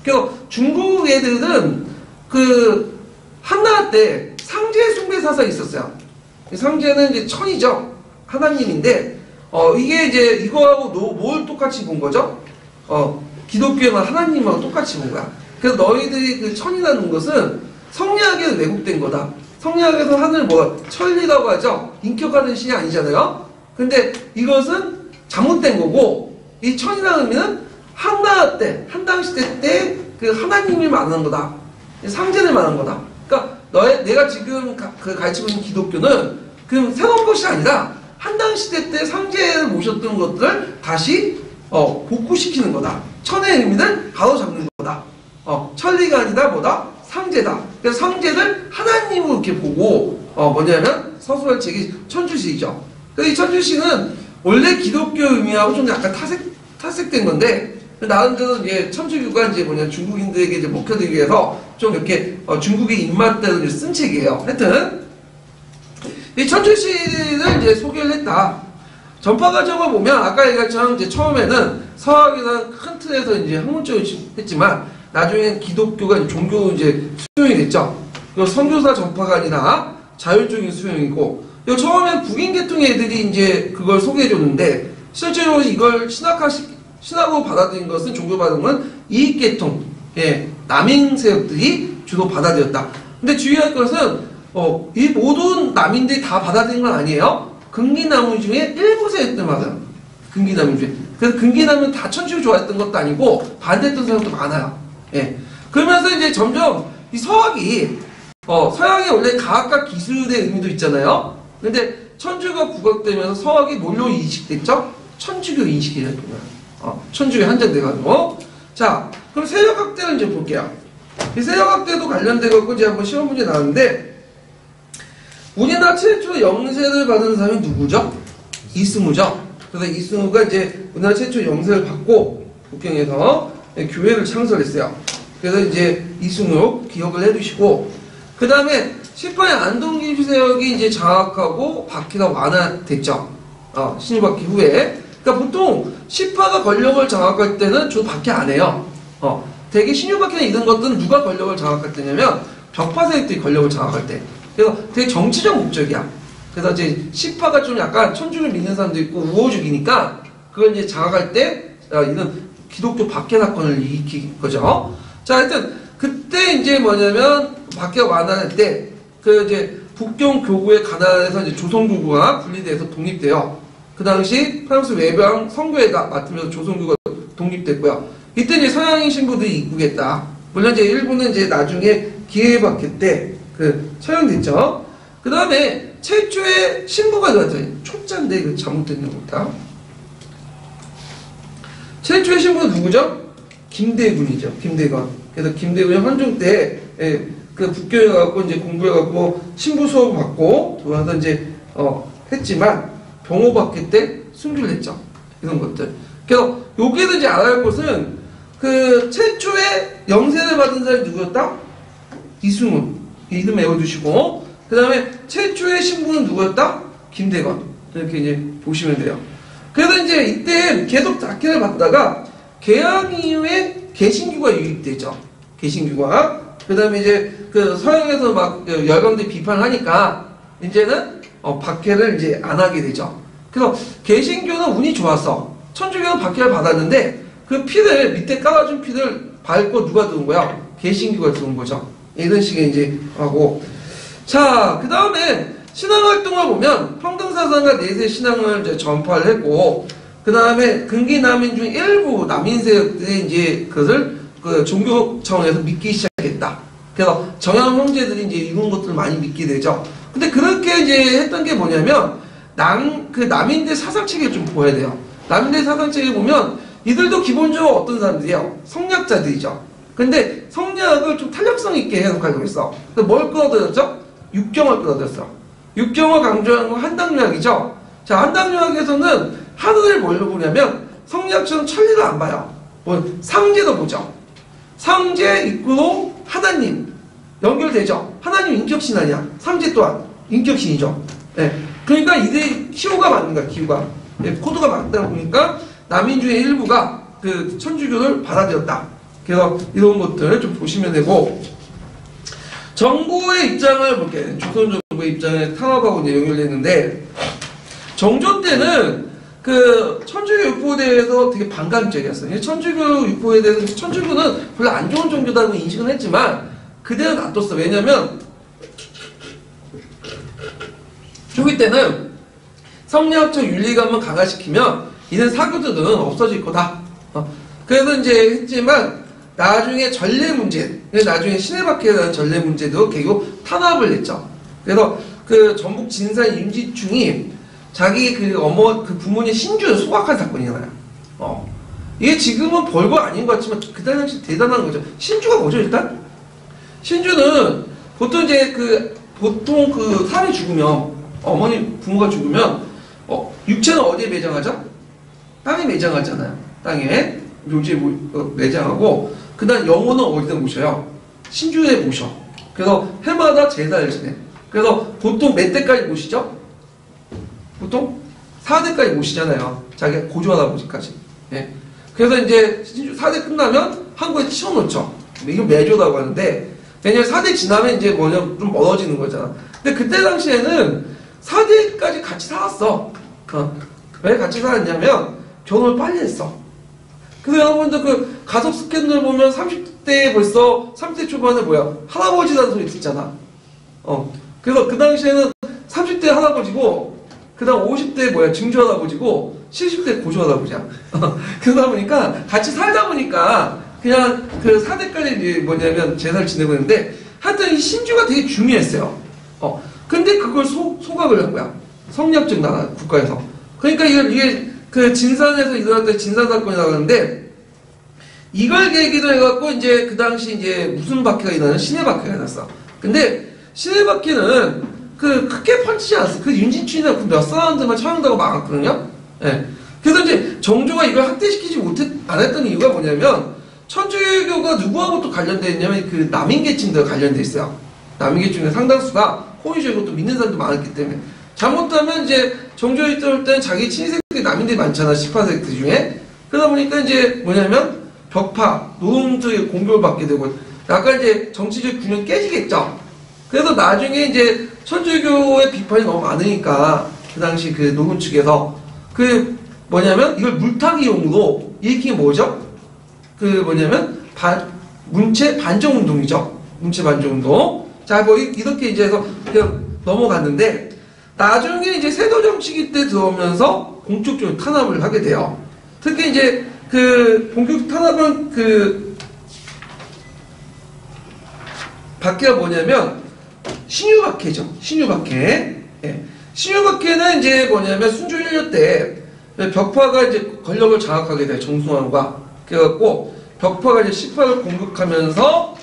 그래서 중국 애들은 그 한나 때 상제 숭배 사상이 있었어요. 상제는 이제 천이죠. 하나님인데 이게 이제 이거하고 뭘 똑같이 본 거죠? 기독교는 하나님하고 똑같이 본 거야. 그래서 너희들이 그 천이라는 것은 성리학에서 왜곡된 거다. 성리학에서 하늘 천리라고 하죠. 인격하는 신이 아니잖아요. 근데 이것은 잘못된 거고 이 천이라는 의미는 한나 때, 한당 시대 때 그 하나님이 말하는 거다. 상제를 말하는 거다. 그러니까 내가 지금 가르치고 있는 기독교는 그 새로운 것이 아니라 한당 시대 때 상제를 모셨던 것들을 다시 복구시키는 거다. 천의 의미를 가로잡는 거다. 천리가 아니라 뭐다? 상제다. 그래서 상제를 하나님으로 이렇게 보고 뭐냐면 서술할 책이 천주시이죠. 그래서 이 천주시는 원래 기독교 의미하고 좀 약간 탈색된 건데 나름대로 이제 천주교가 이제 중국인들에게 이제 먹혀들기 위해서 좀 이렇게 중국의 입맛대로 이제 쓴 책이에요. 하여튼 이 천주시를 이제 소개를 했다. 전파 과정을 보면 아까 얘기했처럼 이제 처음에는 서학이라는 큰 틀에서 이제 학문적으로 했지만 나중엔 기독교가 이제 종교 이제 수용이 됐죠. 그 선교사 전파가 아니라 자율적인 수용이고, 처음엔 북인 계통의 애들이 이제 그걸 소개해줬는데 실제로 이걸 신학으로 받아들인 것은 종교 받은 건 이익 계통, 남인 세력들이 주로 받아들였다. 근데 주의할 것은 이 모든 남인들이 다 받아들인 건 아니에요. 근기남인 중에 일부 세력들 맞아요. 근기남인 중에. 그래서 근기남은 다 천주교 좋아했던 것도 아니고 반대했던 사람도 많아요. 그러면서 이제 점점 이 서학이 서양이 원래 과학과 기술의 의미도 있잖아요. 근데 천주교가 부각되면서 서학이 뭘로 인식됐죠? 천주교 인식이 되는 거예요. 천주교 한정돼가지고. 자, 그럼 세력학대를 이제 볼게요. 이 세력학대도 관련돼갖고 이제 한번 시험 문제 나왔는데, 우리나라 최초 영세를 받은 사람이 누구죠? 이승우죠. 그래서 이승우가 이제 우리나라 최초 영세를 받고 북경에서 교회를 창설했어요. 그래서 이제 이승우 기억을 해두시고, 그 다음에 18년 안동김씨 세력이 이제 장악하고 박해가 완화됐죠. 신일박해 후에. 그러니까 보통 시파가 권력을 장악할 때는 주로 박해 안 해요. 대개 신유박해나 이런 것들은 누가 권력을 장악할 때냐면 벽파 세력들이 권력을 장악할 때. 그래서 되게 정치적 목적이야. 그래서 이제 시파가 좀 약간 천주를 믿는 사람도 있고 우호적이니까 그걸 이제 장악할 때 이런 기독교 박해 사건을 일으킨 거죠. 자, 하여튼 그때 이제 뭐냐면 박해가 완화될 때 그 이제 북경 교구의 가난에서 이제 조선교구가 분리돼서 독립돼요. 그 당시 프랑스 외병 선교회가 맡으면서 조선교가 독립됐고요. 이때 이제 서양인 신부들이 입국했다. 물론 이제 일부는 이제 나중에 기회박해 때 처형됐죠. 그 다음에 최초의 신부가 들어왔죠. 초짜인데 이거 잘못된 거다. 최초의 신부는 누구죠? 김대군이죠. 김대건. 그래서 김대군이 헌종 때 그 북교에 가고 이제 공부해갖고 신부 수업을 받고 돌아서 이제 했지만 병호박해 때 순교를 했죠. 이런 것들. 그래서 여기에서 이제 알아야 할 것은 그 최초의 영세를 받은 사람이 누구였다? 이승우. 이름 외워두시고, 그 다음에 최초의 신부는 누구였다? 김대건. 이렇게 이제 보시면 돼요. 그래서 이제 이때 계속 박해를 받다가 개항 이후에 개신교가 유입되죠. 개신교가. 그 다음에 이제 그 서양에서 막 열강들 비판을 하니까 이제는 박해를 이제 안 하게 되죠. 그래서 개신교는 운이 좋았어. 천주교는 박해를 받았는데 그 피를 밑에 깔아준 피를 밟고 누가 들어온 거야? 개신교가 들어온 거죠. 이런 식의 이제 하고 자 그 다음에 신앙활동을 보면 평등사상과 내세 신앙을 이제 전파를 했고 그 다음에 근기남인 중 일부 남인세력들이 이제 그것을 그 종교 차원에서 믿기 시작했다. 그래서 정양 형제들이 이제 이런 것들을 많이 믿게 되죠. 근데 그렇게 이제 했던 게 뭐냐면 그 남인들 사상체계를 좀 보여야 돼요. 남인들 사상체계 보면 이들도 기본적으로 어떤 사람들이에요? 성리학자들이죠. 근데 성리학을 좀 탄력성 있게 해석하려고 했어. 뭘 끌어들였죠? 육경을 끌어들였어. 육경을 강조하는 건 한당유학이죠. 자, 한당유학에서는 하늘을 뭘로 보냐면 성리학처럼 천리를 안 봐요. 뭐 상제도 보죠. 상제 입구로 하나님 연결되죠. 하나님 인격신 아니야. 상제 또한 인격신이죠. 네. 그러니까 이들이 기호가 맞는 거야. 기호가 코드가 맞다 보니까 남인 중의 일부가 그 천주교를 받아들였다. 그래서 이런 것들을 좀 보시면 되고 정부의 입장을 볼게요. 조선 정부의 입장에 탄압하고 이제 연결되는데 정조 때는 그 천주교 육보에 대해서 되게 반감적이었어요. 천주교 육보에 대해서 천주교는 별로 안 좋은 종교다고 인식은 했지만 그대로 놔뒀어. 왜냐면 초기 때는 성리학적 윤리관만 강화시키면 이런 사교들은 없어질 거다. 그래서 이제 했지만 나중에 전례 문제, 나중에 신해박해라는 전례 문제도 결국 탄압을 했죠. 그래서 그 전북 진산 임지충이 자기 그 부모님 신주를 소각한 사건이잖아요. 이게 지금은 별거 아닌 것 같지만 그때 당시 대단한 거죠. 신주가 뭐죠, 일단? 신주는 보통 이제 보통 사람이 죽으면, 어머니, 부모가 죽으면, 육체는 어디에 매장하죠? 땅에 매장하잖아요. 땅에 묘지에 매장하고, 그 다음 영혼은 어디다 모셔요? 신주에 모셔. 그래서 해마다 제사를 지내. 그래서 보통 몇 대까지 모시죠? 보통 4대까지 모시잖아요. 자기가 고조 할아버지까지. 예. 그래서 이제 4대 끝나면 한국에 치워놓죠. 이걸 매조라고 하는데, 왜냐면 4대 지나면 이제 좀 멀어지는 거잖아. 근데 그때 당시에는 4대까지 같이 살았어. 왜 같이 살았냐면, 결혼을 빨리 했어. 그래서 여러분들 그 가족 스캔들 보면 30대에 벌써 30대 초반에 할아버지라는 소리 듣잖아. 그래서 그 당시에는 30대 할아버지고 그 다음 50대 증조 할아버지고 70대 고조 할아버지야. 그러다 보니까 같이 살다 보니까 그냥 그 4대까지 이제 뭐냐면 제사를 지내고 있는데 하여튼 이 신주가 되게 중요했어요. 근데 그걸 소각을 한 거야. 성리학적 나라 국가에서. 그러니까 이게 그 진산에서 일어났던 진산 사건이라고 하는데 이걸 계기로 해갖고 이제 그 당시 이제 무슨 박해가 일어나는 신해 박해가 일어났어. 근데 신해 박해는 크게 펀치지 않았어. 그 윤진춘이나 몇 사람들만 처형당하고 막았거든요. 예. 그래서 이제 정조가 이걸 확대시키지 안 했던 이유가 뭐냐면 천주교가 누구하고 또 관련되어 있냐면 그 남인계층들 관련되어 있어요. 남인계층의 상당수가 호의적으로 또 믿는 사람도 많았기 때문에 잘못하면 이제 정조 있을 때는 자기 친인색들이 남인들이 많잖아. 18세기 중에. 그러다 보니까 이제 뭐냐면 벽파, 노동자의 공격을 받게 되고 약간 이제 정치적 균형 깨지겠죠. 그래서 나중에 이제 천주교의 비판이 너무 많으니까 그 당시 그 노동 측에서 이걸 물타기용으로 일으킨 게 뭐죠? 문체 반정운동이죠. 문체 반정운동. 자, 이렇게 이제 해서 그냥 넘어갔는데 나중에 이제 세도 정치기 때 들어오면서 본격적으로 탄압을 하게 돼요. 특히 이제 본격 탄압은 박해가 뭐냐면 신유박해죠. 신유박해. 예. 신유박해는 이제 뭐냐면 순조 1년 때 벽파가 이제 권력을 장악하게 돼요. 정승환과. 그래갖고 벽파가 이제 시파를 공격하면서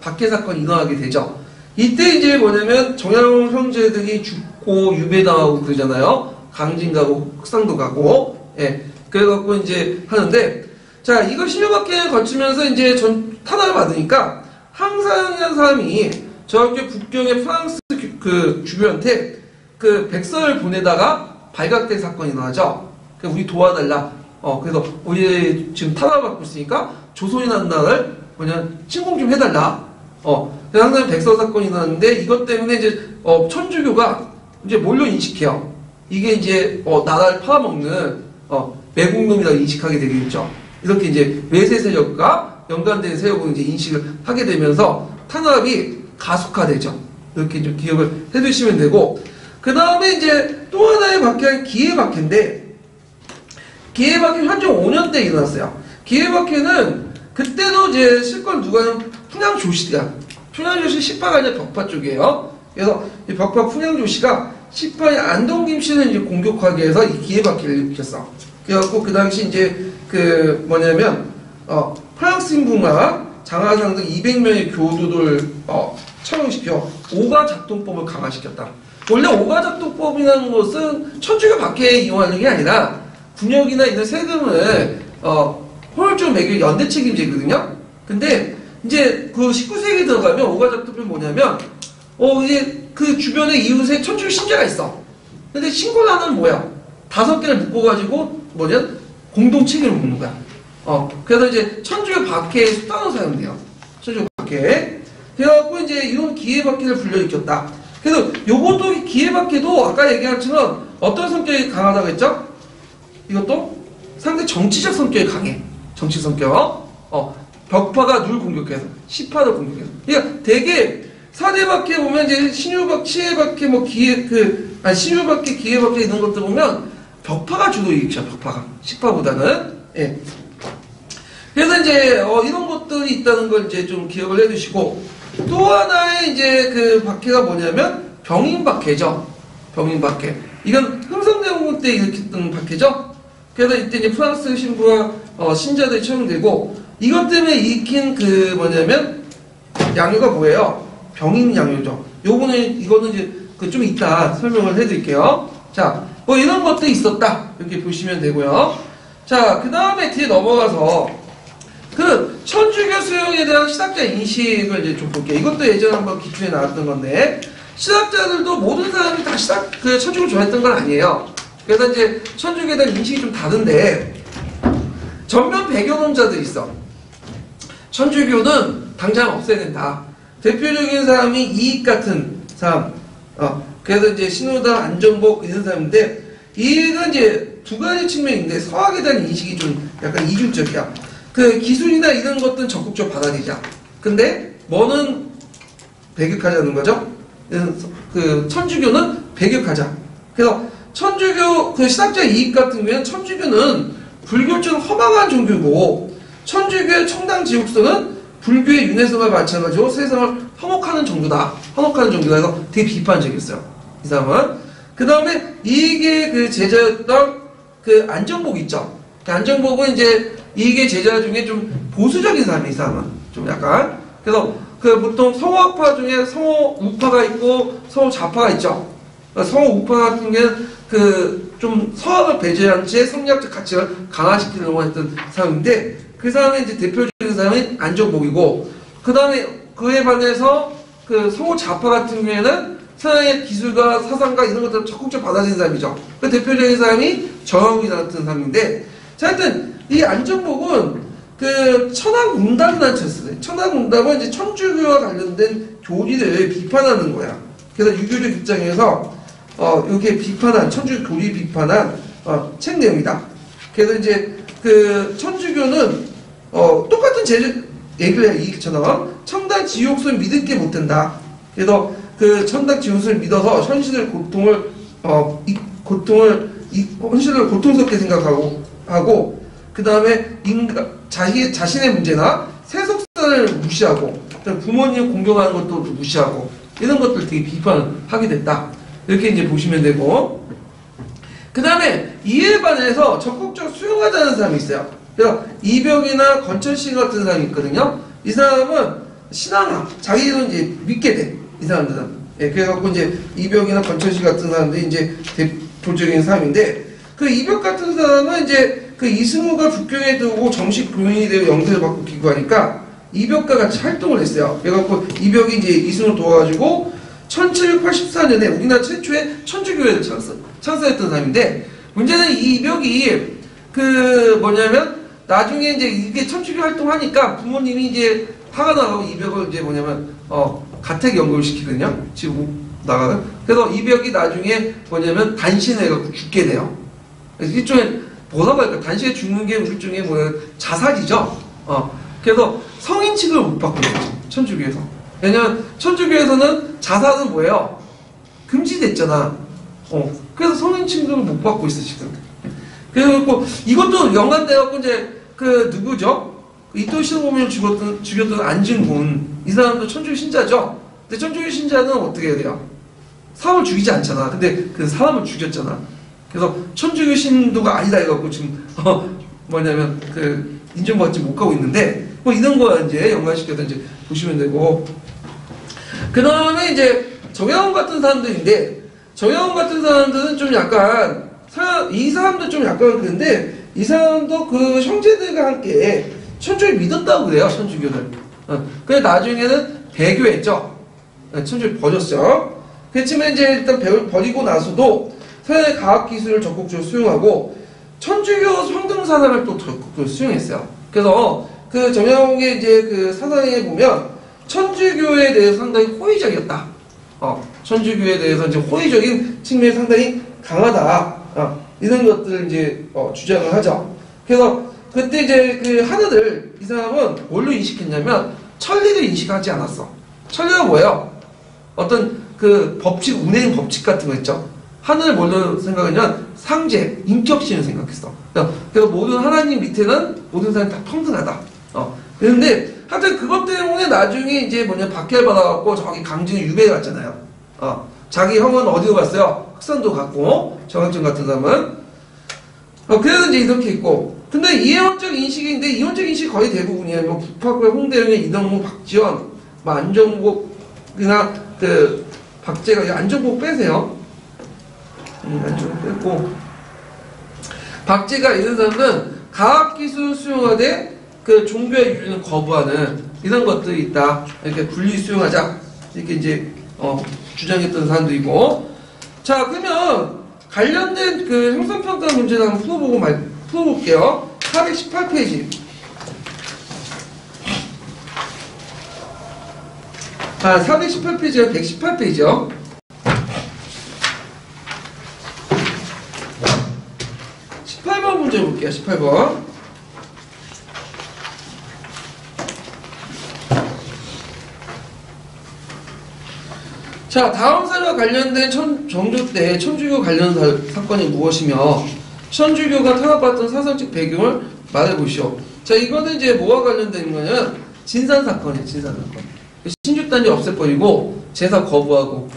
박해 사건이 일어나게 되죠. 이때 이제 뭐냐면 정양 형제들이 죽고 유배당하고 그러잖아요. 강진 가고 흑상도 가고. 예. 그래갖고 이제 하는데 자 이거 신유박해를 거치면서 이제 탄압을 받으니까 항상이라는 사람이 저기 북경의 프랑스 주교한테 백서를 보내다가 발각된 사건이 일어나죠. 우리 도와달라. 그래서 우리 지금 탄압을 받고 있으니까 조선이라는 나라를 친공 좀 해달라. 그래서 항상 백서 사건이 나는데 이것 때문에 이제 천주교가 이제 뭘로 인식해요? 이게 이제 나라를 팔아먹는 매국놈이라 인식하게 되겠죠. 이렇게 이제 외세 세력과 연관된 세력으로 이제 인식을 하게 되면서 탄압이 가속화되죠. 이렇게 좀 기억을 해두시면 되고, 그 다음에 이제 또 하나의 박해는 기해박해인데, 기해박해 현종 5년 때 일어났어요. 기해박해는 그때도 이제 실권 누가 하면 풍양조씨야. 풍양조씨 시파가 아니라 벽파 쪽이에요. 그래서 이 벽파 풍양조씨가 시파의 안동김 씨는 이제 공격하기 위해서 이 기해박해를 일으켰어. 그래갖고 그 당시 이제 프랑스 인부가 장하상 등 200명의 교도들 처형시켜 오가작동법을 강화시켰다. 원래 오가작동법이라는 것은 천주교 박해에 이용하는 게 아니라 군역이나 이런 세금을 효율적으로 매길 연대 책임제거든요. 근데 이제 그 19세기 들어가면 오가작동법이 뭐냐면 이제 그 주변에 이웃에 천주교 신자가 있어. 근데 신고를 하는 뭐야? 5개를 묶어가지고 공동 책임을 묻는 거야. 그래서 이제 천주교 박해의 수단으로 사용돼요. 천주교 박해. 그래갖고 이제 이런 기해박해를 불러일으켰다. 그래서 요것도 기해박해도 아까 얘기한 것처럼 어떤 성격이 강하다고 했죠? 이것도 상당히 정치적 성격이 강해. 정치 성격. 벽파가 누굴 공격해서 시파를 공격해서. 그러니까 되게 사대박해 보면 이제 신유박, 치해박해, 신유박해, 기해박해 이런 것들 보면 벽파가 주로 일으켜. 벽파가 시파보다는. 예. 그래서 이제 이런 것들이 있다는 걸 이제 좀 기억을 해두시고, 또 하나의 이제 그 박해가 뭐냐면 병인박해죠. 병인박해. 이건 흥성대원군 때 일으켰던 박해죠. 그래서 이때 이제 프랑스 신부와 신자들이 처형되고, 이것 때문에 일으킨 양요가 뭐예요? 병인 양요죠. 이거는 이제 좀 이따 설명을 해드릴게요. 자, 이런 것도 있었다. 이렇게 보시면 되고요. 자, 그 다음에 뒤에 넘어가서 그 천주교 수용에 대한 신학자 인식을 이제 좀 볼게요. 이것도 예전에 한번 기초에 나왔던 건데, 신학자들도 모든 사람이 다 천주교를 좋아했던 건 아니에요. 그래서 이제 천주교에 대한 인식이 좀 다른데, 전면 배경론자들이 있어. 천주교는 당장 없애야 된다. 대표적인 사람이 이익 같은 사람. 그래서 이제 신우당 안정복 이런 사람인데, 이익은 이제 두 가지 측면인데 서학에 대한 인식이 좀 약간 이중적이야. 그 기술이나 이런 것들은 적극적으로 받아들이자. 근데 뭐는 배격하자는 거죠? 그 천주교는 배격하자. 그래서 천주교 그 신학자 이익 같은 경우에는 천주교는 불교처럼 허망한 종교고, 천주교의 청당 지옥서는 불교의 윤회성과 마찬가지로 세상을 화목하는 종교다. 화목하는 종교다. 해서 되게 비판적이었어요. 이 사람은. 그 다음에 이익의 그 제자였던 그 안정복 있죠. 그 안정복은 이제 이익의 제자 중에 좀 보수적인 사람이, 이 사람은. 좀 약간. 그래서 그 보통 성호학파 중에 성호우파가 있고 성호좌파가 있죠. 성호우파 같은 경우는 그 좀 서학을 배제한 채 성리학적 가치를 강화시키려고 했던 사람인데, 그 사람의 이제 대표적인 사람이 안정복이고, 그 다음에 그에 반해서 그 성호좌파 같은 경우에는 서양의 기술과 사상과 이런 것들을 적극적으로 받아들이는 사람이죠. 그 대표적인 사람이 정영이 같은 사람인데, 자, 하여튼 이 안정복은 그 천황운담이라는 책을 써요. 천황운담은 이제 천주교와 관련된 교리를 비판하는 거야. 그래서 유교적 입장에서 이렇게 비판한, 천주교 교리 비판한 책 내용이다. 그래서 이제 그 천주교는 똑같은 얘기를 해요. 이처럼 청당 지옥설 믿을 게 못된다. 그래서 그 천당 지옥설을 믿어서 현실의 현실을 고통스럽게 생각하고, 그 다음에 자신의 문제나 세속사를 무시하고, 부모님 공경하는 것도 무시하고, 이런 것들 되게 비판하게 됐다. 이렇게 이제 보시면 되고, 그 다음에 이에 반해서 적극적으로 수용하자는 사람이 있어요. 그래서 이병이나 건천씨 같은 사람이 있거든요. 이 사람은 신앙학, 자기도 이제 믿게 돼. 이 사람들은. 예, 그래갖고 이제 이병이나 건천씨 같은 사람들이 이제 대표적인 사람인데, 그 이병 같은 사람은 이제 그 이승우가 북경에 들어오고 정식 교인이 되고 영세를 받고 기구하니까 이벽과 같이 활동을 했어요. 그래갖고 이벽이 이제 이승우를 도와가지고 1784년에 우리나라 최초의 천주교회를 창설했던 사람인데, 문제는 이 이벽이 나중에 이제 이게 천주교 활동하니까 부모님이 이제 화가 나고 이벽을 이제 뭐냐면 가택 연금을 시키거든요. 지금 나가는. 그래서 이벽이 나중에 뭐냐면 단신해갖고 죽게 돼요. 그래서 일종의 뭐라고 할까? 단신에 죽는 게 일종의 뭐야 자살이죠. 그래서 성인 취급을 못 받고 있죠. 천주교에서. 왜냐면 천주교에서는 자살은 뭐예요? 금지됐잖아. 그래서 성인 취급을 못 받고 있어 지금. 그리고 이것도 연관돼갖고 이제 그 누구죠? 이토 시노부미를 죽였던 안중근 이 사람도 천주교 신자죠. 근데 천주교 신자는 어떻게 해야 돼요? 사람을 죽이지 않잖아. 근데 그 사람을 죽였잖아. 그래서 천주교 신도가 아니다 해갖고 지금 뭐냐면 그 인정받지 못하고 있는데 뭐 이런 거 이제 연관시켜서 이제 보시면 되고 그 다음에 이제 정야원 같은 사람들인데 정야원 같은 사람들은 좀 약간 이 사람도 좀 약간 그런데 이 사람도 그 형제들과 함께 천주를 믿었다고 그래요. 천주교를. 그래 나중에는 배교했죠. 천주를 버렸죠. 그렇지만 이제 일단 버리고 나서도 서양의 과학기술을 적극적으로 수용하고 천주교 평등사상을 또 적극적으로 수용했어요. 그래서 그 정야홍의 이제 그 사상에 보면 천주교에 대해서 상당히 호의적이었다. 천주교에 대해서 이제 호의적인 측면이 상당히 강하다. 이런 것들을 이제 주장을 하죠. 그래서 그때 이제 그 하늘을 이 사람은 뭘로 인식했냐면 천리를 인식하지 않았어. 천리가 뭐예요? 어떤 그 법칙, 운행 법칙 같은 거 있죠. 하늘을 뭘로 생각하냐면 상제, 인격신을 생각했어. 그래서 모든 하나님 밑에는 모든 사람이 다 평등하다. 그런데 하여튼 그것 때문에 나중에 이제 뭐냐 박해를 받아갖고 저기 강진에 유배에 갔잖아요. 자기 형은 어디로 갔어요? 흑산도 갔고 정학전 같은 사람은 그래서 이제 이렇게 있고 근데 이해원적 인식인데 이해원적 인식이 거의 대부분이에요. 뭐 북학과 홍대영의 이동무, 박지원, 뭐 안정복이나 그 박재가 안정복 빼세요. 안정복 빼고 박재가 이런 사람은 과학기술 수용하되 그 종교의 윤리는 거부하는 이런 것들이 있다. 이렇게 분리 수용하자 이렇게 이제 주장했던 사람들이고 자 그러면 관련된 그 형성평가 문제를 한번 풀어볼게요. 418페이지. 418페이지가 118페이지요. 문제 볼게요. 18번. 자, 다음 사례와 관련된 정조 때 천주교 관련 사건이 무엇이며 천주교가 탄압받던 사상적 배경을 말해보시오. 자, 이거는 이제 뭐와 관련된 거냐면 진산사건이에요. 진산사건. 신주단지 없애버리고 제사 거부하고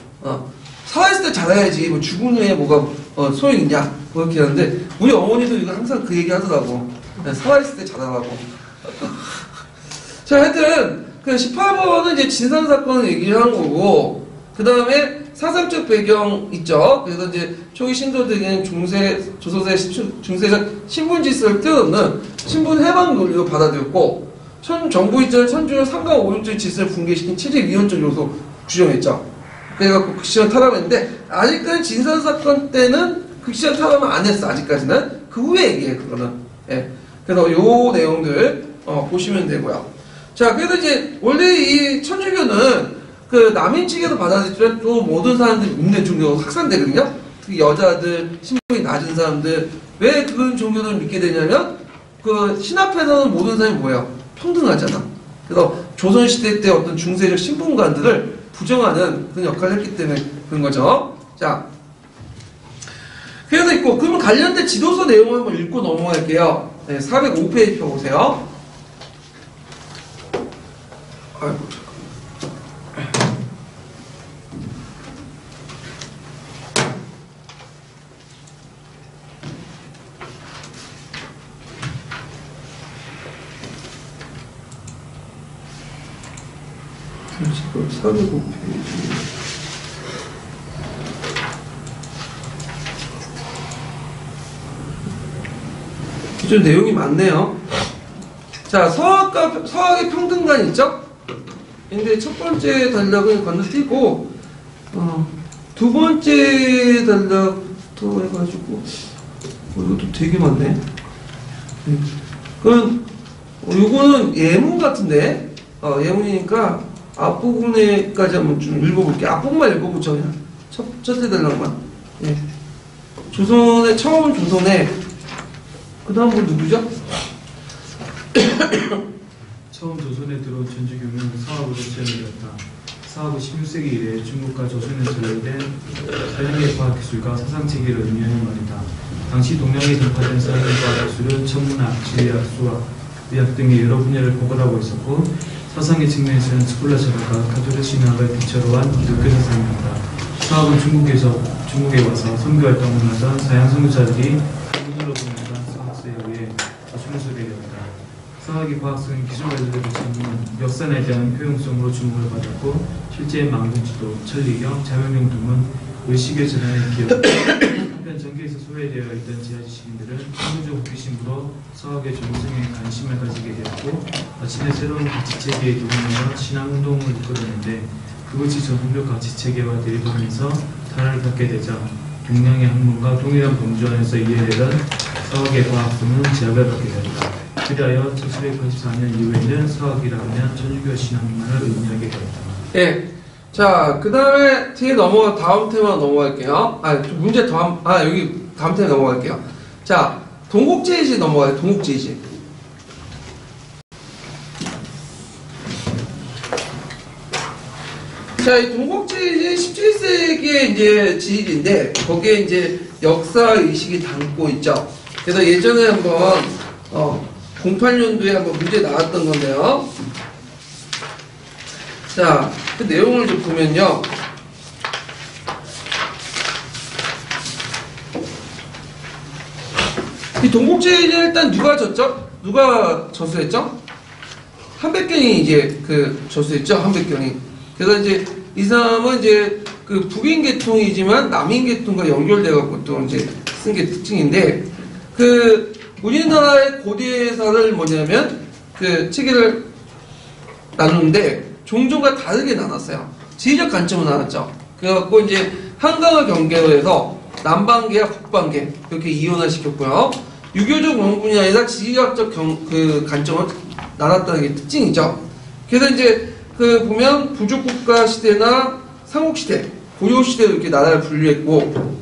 살아있을 때 잘해야지 뭐 죽은 후에 뭐가 소용 있냐 뭐 이렇게 하는데 우리 어머니도 이거 항상 그 얘기 하더라고. 살아있을 때 잘하라고. 자, 하여튼 그 18번은 이제 진산사건을 얘기를 하는 거고 그 다음에 사상적 배경 있죠. 그래서 이제 초기 신도들은 조선의 중세적 신분 질서를 뛰어넘는 신분 해방 논리로 받아들였고 정부 이전 천주교 상강 오륜적 질서를 붕괴시킨 7일 위헌적 요소 규정했죠. 그래갖고 극시한 탄압했는데 아직까지 진산사건 때는 극시한 탄압은 안 했어. 아직까지는 그 후에 얘기해 그거는. 예. 그래서 요 내용들 보시면 되고요. 자, 그래서 이제 원래 이 천주교는 그 남인 측에서 받아들이지만 또 모든 사람들이 믿는 종교가 확산되거든요. 특히 여자들, 신분이 낮은 사람들 왜 그런 종교를 믿게 되냐면 그 신앞에서는 모든 사람이 뭐예요? 평등하잖아. 그래서 조선시대 때 어떤 중세적 신분관들을 부정하는 그런 역할을 했기 때문에 그런 거죠. 자, 그래서 있고 그러면 관련된 지도서 내용을 한번 읽고 넘어갈게요. 네, 405페이지 펴보세요. 아이고, 지금 405페이지. 좀 내용이 많네요. 자, 서학의 평등관 있죠? 근데 첫 번째 단락은 건너뛰고, 두 번째 단락부터 해가지고, 이것도 되게 많네. 그럼, 요거는 예문 같은데? 예문이니까 앞부분에까지 한번 좀 읽어볼게요. 앞부분만 읽어보죠. 그냥 첫 대달랑만. 예. 조선의 처음 조선에 그 다음 분 누구죠? 처음 조선에 들어온 전주교는 사화부로 지어내렸다. 사화부 16세기 이래 중국과 조선에 전래된 서양의 과학기술과 사상체계를 의미하는 말이다. 당시 동양에 전파된 서양의 과학기술은 천문학, 지리학, 수학, 의학 등의 여러 분야를 포괄하고 있었고 사상의 측면에서는 스콜라 철학과 카톨릭 신학을 기초로 한 기독교 사상이었다. 사학은 중국에 와서 선교활동을 하던 서양 선교사들이 한문으로 보내던 서학서에 의해 조선에 소개되었다. 서학의 과학성인 기술발전의 전문, 역사에 대한 효용성으로 주목을 받았고 실제 망군지도, 천리경, 자명경 등은 의식의 전환에 기여했다. 한편 전교에서 소외되어 있던 지하지식인들은 한문적 호기심으로 서학의 전문성에 관심을 가지게 되었고 마침내 새로운 가치체계에 도움하여 신앙운동을 이끌었는데 그것이 전통적 가치체계와 대립하면서 탄압을 받게 되자 동양의 학문과 동일한 범주 안에서 이해되던 서학의 과학성은 제약을 받게 된다. 그리하여 1784년 이후에는 서학이라 하면 천주교 신학만을 의미하게 되었다. 예. 자, 그 다음에 다음 테마 넘어갈게요. 문제 여기 다음 테마 넘어갈게요. 자, 동국제의지 넘어가요. 동국제의지. 자, 이 동국제의지 17세기의 이제 지일인데, 거기에 이제 역사 의식이 담고 있죠. 그래서 예전에 한번, 08년도에 한번 문제 나왔던 건데요. 자, 그 내용을 좀 보면요. 이 동국제의지는 일단 누가 졌죠? 누가 저수했죠? 한백경이 이제 저수했죠? 한백경이. 그래서 이제 이 사람은 이제 그 북인 계통이지만 남인 계통과 연결돼갖고 또 이제 쓴 게 특징인데, 우리나라의 고대사를 뭐냐면 체계를 나누는데 종종과 다르게 나눴어요. 지리적 관점으로 나눴죠. 그래갖고 이제 한강을 경계로 해서 남방계와 북방계 이렇게 이원화 시켰고요. 유교적 명분이 아니라 지리학적 관점을 나눴다는 게 특징이죠. 그래서 이제 보면 부족국가 시대나 삼국시대, 고려시대로 이렇게 나라를 분류했고,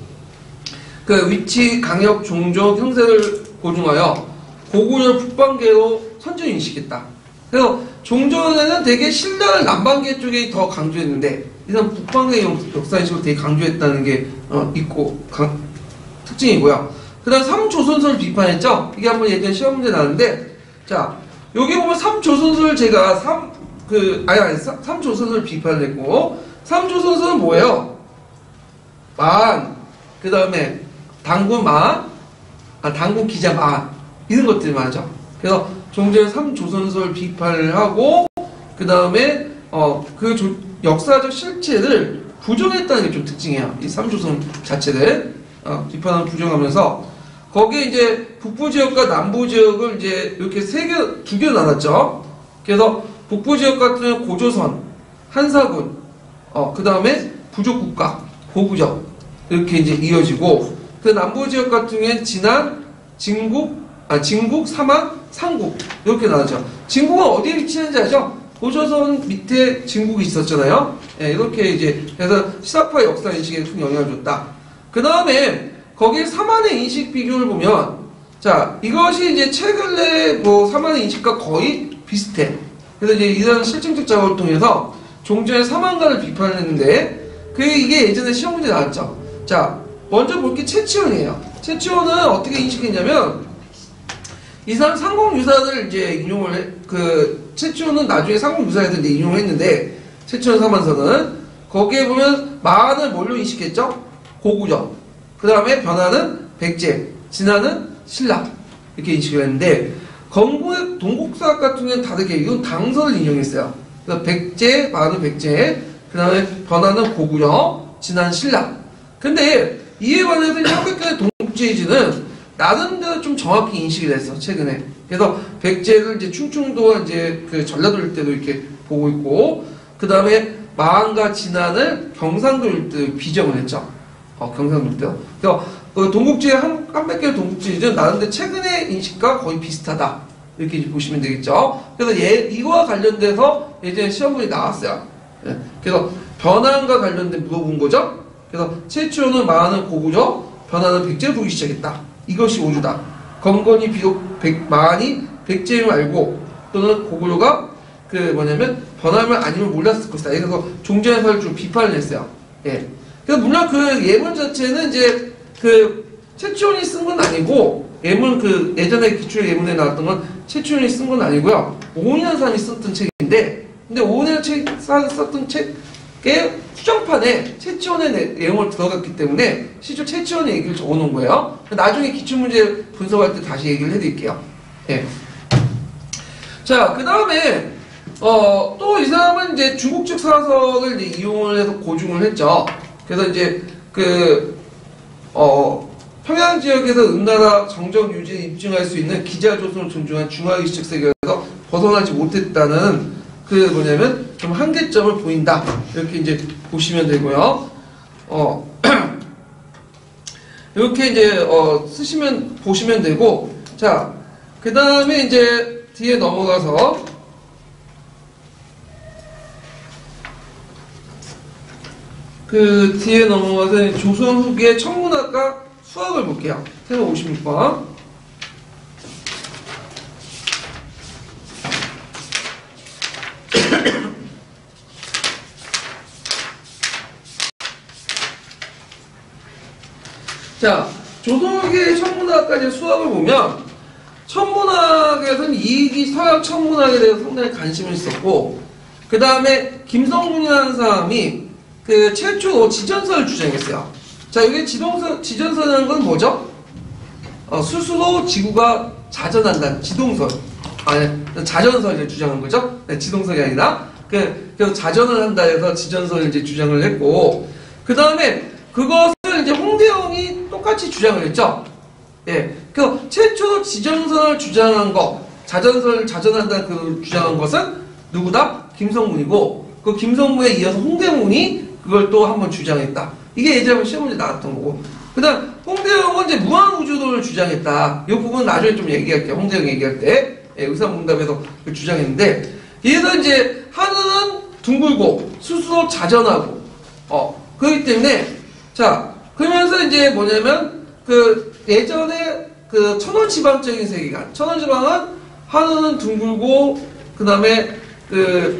위치, 강역, 종족, 형세를 고중하여 고구려 북방계로 선전 인식했다. 그래서 종전에는 되게 신라를 남방계 쪽에 더 강조했는데 이런 북방계 역사인식을 되게 강조했다는 게 특징이고요. 그 다음 3조선설을 비판했죠. 이게 한번 예전 시험 문제 나왔는데, 자, 여기 보면 3조선설 제가 3조선설 비판했고, 3조선설은 뭐예요? 만, 그 다음에 당군 기자 만, 이런 것들만 하죠. 그래서 종전 3조선설 비판을 하고, 그 다음에 역사적 실체를 부정했다는 게 좀 특징이에요. 이 3조선 자체를 비판을 부정하면서 거기에 이제 북부 지역과 남부 지역을 이제 이렇게 두 개로 나눴죠. 그래서 북부 지역 같은 경우는 고조선, 한사군, 그 다음에 부족국가, 고구적 이렇게 이제 이어지고, 그 남부 지역 같은 경우에는 진안, 진국, 삼안, 상국 이렇게 나누죠. 진국은 어디에 위치하는지 아죠? 고조선 밑에 진국이 있었잖아요. 예, 이렇게 이제 그래서 시사파 역사 인식에 큰 영향을 줬다. 그 다음에 거기에 삼안의 인식 비교를 보면, 자, 이것이 이제 최근에 삼안의 인식과 거의 비슷해. 그래서 이제 이런 실증적 작업을 통해서 종전의 삼안가를 비판을 했는데, 이게 예전에 시험 문제 나왔죠. 자, 먼저 볼 게 최치원이에요. 최치원은 어떻게 인식했냐면, 이 사람 상공유사를 이제 인용을 최치원은 나중에 상공유사에서 이제 인용을 했는데, 최치원 삼안서는 거기에 보면 마안을 뭘로 인식했죠? 고구적. 그 다음에 변화는 백제, 진화는 신라 이렇게 인식을 했는데, 건국의 동국사학 같은 경우는 다르게 이건 당서를 인용했어요. 그래서 백제, 마안은 백제, 그 다음에 변화는 고구려, 진화는 신라. 근데 이에 관해서 한백경의 동국제의지는 나름대로 좀 정확히 인식을 했어, 최근에. 그래서 백제를 이제 충청도와 이제 전라도 일대도 이렇게 보고 있고, 그 다음에 마안과 진안을 경상도 일대 비정을 했죠. 경상도 일대요. 그래서 동국제의 한백경의 동국제의지는 나름대로 최근의 인식과 거의 비슷하다. 이렇게 이제 보시면 되겠죠. 그래서 이거와 관련돼서 예전에 시험문이 나왔어요. 예. 그래서 변환과 관련된 물어본 거죠. 그래서 최초는 만은 고구려, 변환은 백제를 부르기 시작했다. 이것이 오류다. 건건이 비록 만이 백제임을 알고 또는 고구려가 그 뭐냐면 변함을 아니면 몰랐을 것이다. 그래서 종전해설을 좀 비판을 했어요. 예. 그래서 물론 그 예문 자체는 이제 그 최초원이 쓴 건 아니고 예문 그 예전에 기출 예문에 나왔던 건 최초원이 쓴 건 아니고요. 오은이라는 사람이 썼던 책인데 근데 오은이라는 사람이 썼던 책의 수정판에 최초원의 내용을 들어갔기 때문에 실제 최초원의 얘기를 적어놓은 거예요. 나중에 기출문제 분석할 때 다시 얘기를 해드릴게요. 예. 자, 그 다음에 또 이 사람은 이제 중국 측 사석을 이제 이용을 해서 고증을 했죠. 그래서 이제 평양 지역에서 은나라 정정 유지를 입증할 수 있는 기자조선을 존중한 중화의식 세계에서 벗어나지 못했다는 그 뭐냐면 좀 한계점을 보인다. 이렇게 이제 보시면 되고요. 이렇게 이제 보시면 되고, 자, 그 다음에 이제 뒤에 넘어가서 조선 후기의 천문학과 수학을 볼게요. 태어 56번. 자, 조선 후기의 천문학과 수학을 보면 천문학에서는 이익이 서양 천문학에 대해서 상당히 관심을 있었고 그 다음에 김성문이라는 사람이 그 최초로 지전설을 주장했어요. 자, 여기 지전설이라는 건 뭐죠? 스스로 지구가 자전한다는 지동설. 자전설을 주장한 거죠? 네, 지동설이 아니라. 그래서 자전을 한다 해서 지전설을 이제 주장을 했고, 그 다음에 그것을 이제 홍대영이 똑같이 주장을 했죠? 예. 그래서 최초로 지전설을 주장한 자전한다는 그 주장한 것은 누구다? 김성문이고, 그 김성문에 이어서 홍대문이 그걸 또 한번 주장했다. 이게 예전에 시험문제 나왔던 거고. 그 다음, 홍대영은 이제 무한우주론을 주장했다. 이 부분은 나중에 좀 얘기할게요. 홍대영 얘기할 때. 예, 의사문답에서 그 주장했는데, 여기서 이제, 하늘은 둥글고, 스스로 자전하고, 그렇기 때문에, 자, 그러면서 이제 뭐냐면, 예전에 천원지방적인 세계관. 천원지방은 하늘은 둥글고, 그 다음에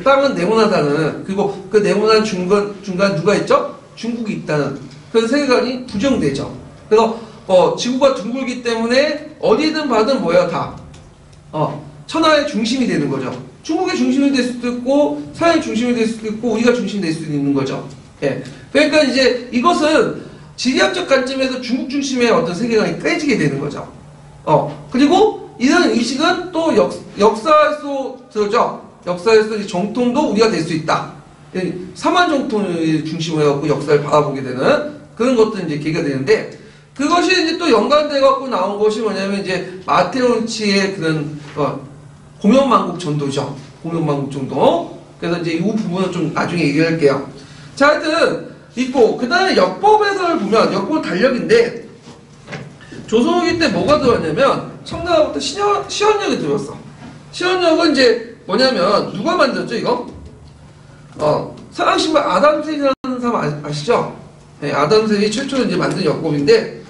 땅은 네모나다는, 그리고 그 네모난 중간 누가 있죠? 중국이 있다는 그런 세계관이 부정되죠. 그래서 지구가 둥글기 때문에 어디든 봐든 뭐야 다 천하의 중심이 되는 거죠. 중국의 중심이 될 수도 있고 서양의 중심이 될 수도 있고 우리가 중심이 될 수도 있는 거죠. 예. 그러니까 이제 이것은 지리학적 관점에서 중국 중심의 어떤 세계관이 깨지게 되는 거죠. 그리고 이런 의식은 또 역사에서 들어죠. 역사에서 정통도 우리가 될 수 있다. 사만정통을 중심으로 해갖고 역사를 바라보게 되는 그런 것도 이제 계기가 되는데 그것이 이제 또 연관돼갖고 나온 것이 뭐냐면 이제 마테오치의 그런 공연만국 전도죠. 공연만국 전도. 그래서 이제 이 부분은 좀 나중에 얘기할게요. 자, 하여튼 있고 그 다음에 역법에서를 보면 역법 달력인데 조선 후기 때 뭐가 들어왔냐면 청나라부터 시원역이 들어왔어. 시원역은 이제 뭐냐면 누가 만들었죠 이거? 서양신발 아담색이라는 사람 아시죠? 네, 아담색이 최초로 이제 만든 역법인데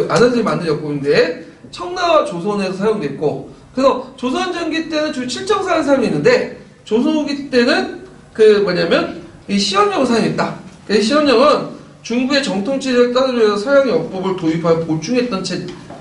아담색이 만든 역법인데 청나라 조선에서 사용됐고 그래서 조선 전기 때는 주 칠정사를 사용했는데 조선 후기 때는 이 시원역을 사용했다. 시원역은 중국의 정통체제를 따르면서 서양의 역법을 도입하여 보충했던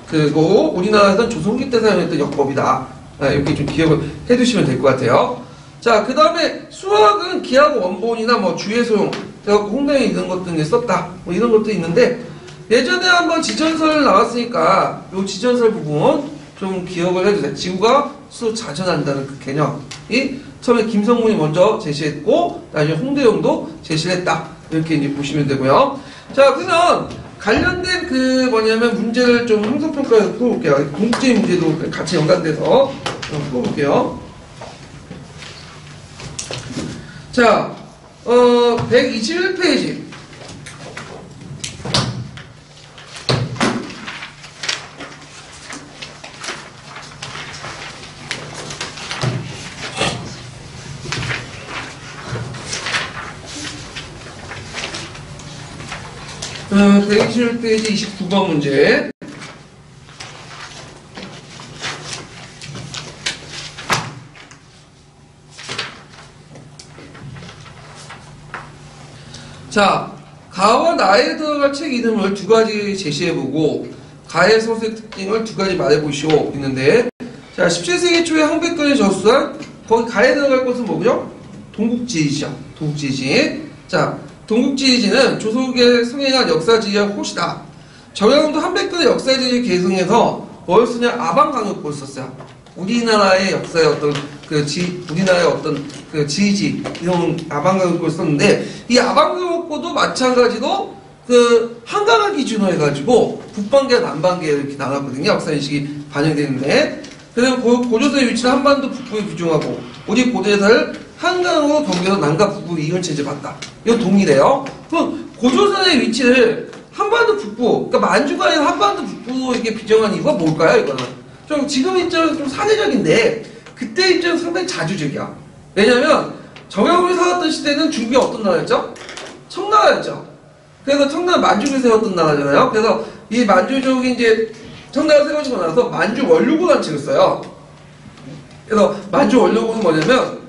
그거 우리나라에서는 조선 후기 때 사용했던 역법이다. 이렇게 좀 기억을 해두시면 될 것 같아요. 자, 그 다음에 수학은 기하고 원본이나 뭐 주의 소용, 홍대에 이런 것들 썼다. 뭐 이런 것도 있는데 예전에 한번 지전설 나왔으니까 이 지전설 부분 좀 기억을 해주세요. 지구가 스스로 자전한다는 그 개념이 처음에 김성문이 먼저 제시했고 나중에 홍대영도 제시를 했다. 이렇게 이제 보시면 되고요. 자, 그러면 관련된 문제를 좀 함성평가해서 풀어볼게요. 공적인 문제도 같이 연관돼서 풀어볼게요. 자, 121페이지. 121페이지 29번 문제. 자, 가와 나에 들어갈 책 이름을 두 가지 제시해보고 가의 서술의 특징을 두 가지 말해보시오 있는데, 자, 17세기 초에 황백권이 저수한 거기 가에 들어갈 것은 뭐죠? 동국지리시죠. 동국지리시. 자, 동국지리시는 조선국에 성행한 역사지리학 호시다. 정영도 한백권의 역사지리 계승해서 뭘 쓰냐? 아방강역고를 썼어요. 우리나라의 역사의 어떤 우리나라의 어떤 그 지지 이런 아방강역고를 썼는데, 이 아방강역고도 마찬가지로 그 한강을 기준으로 해가지고 북반계 남반계 이렇게 나눴거든요. 역사인식이 반영되는데, 그래서 고조선의 위치를 한반도 북부에 규정하고 우리 고대사를 한강으로 경계로 남과 북부 이은체제 봤다. 이건 동일해요. 그럼 고조선의 위치를 한반도 북부, 그러니까 만주가 아니라 한반도 북부로 이렇게 규정한 이유가 뭘까요? 이거는 좀 지금 입장에서 좀 사대적인데 그때 입장에서 상당히 자주적이야. 왜냐면 정약용이 살았던 시대는 중국이 어떤 나라였죠? 청나라였죠. 그래서 청나라 만주를 세웠던 나라잖아요. 그래서 이 만주족이 이제 청나라를 세우시고 나서 만주 원류고라는 책을 써요. 그래서 만주 원류고는 뭐냐면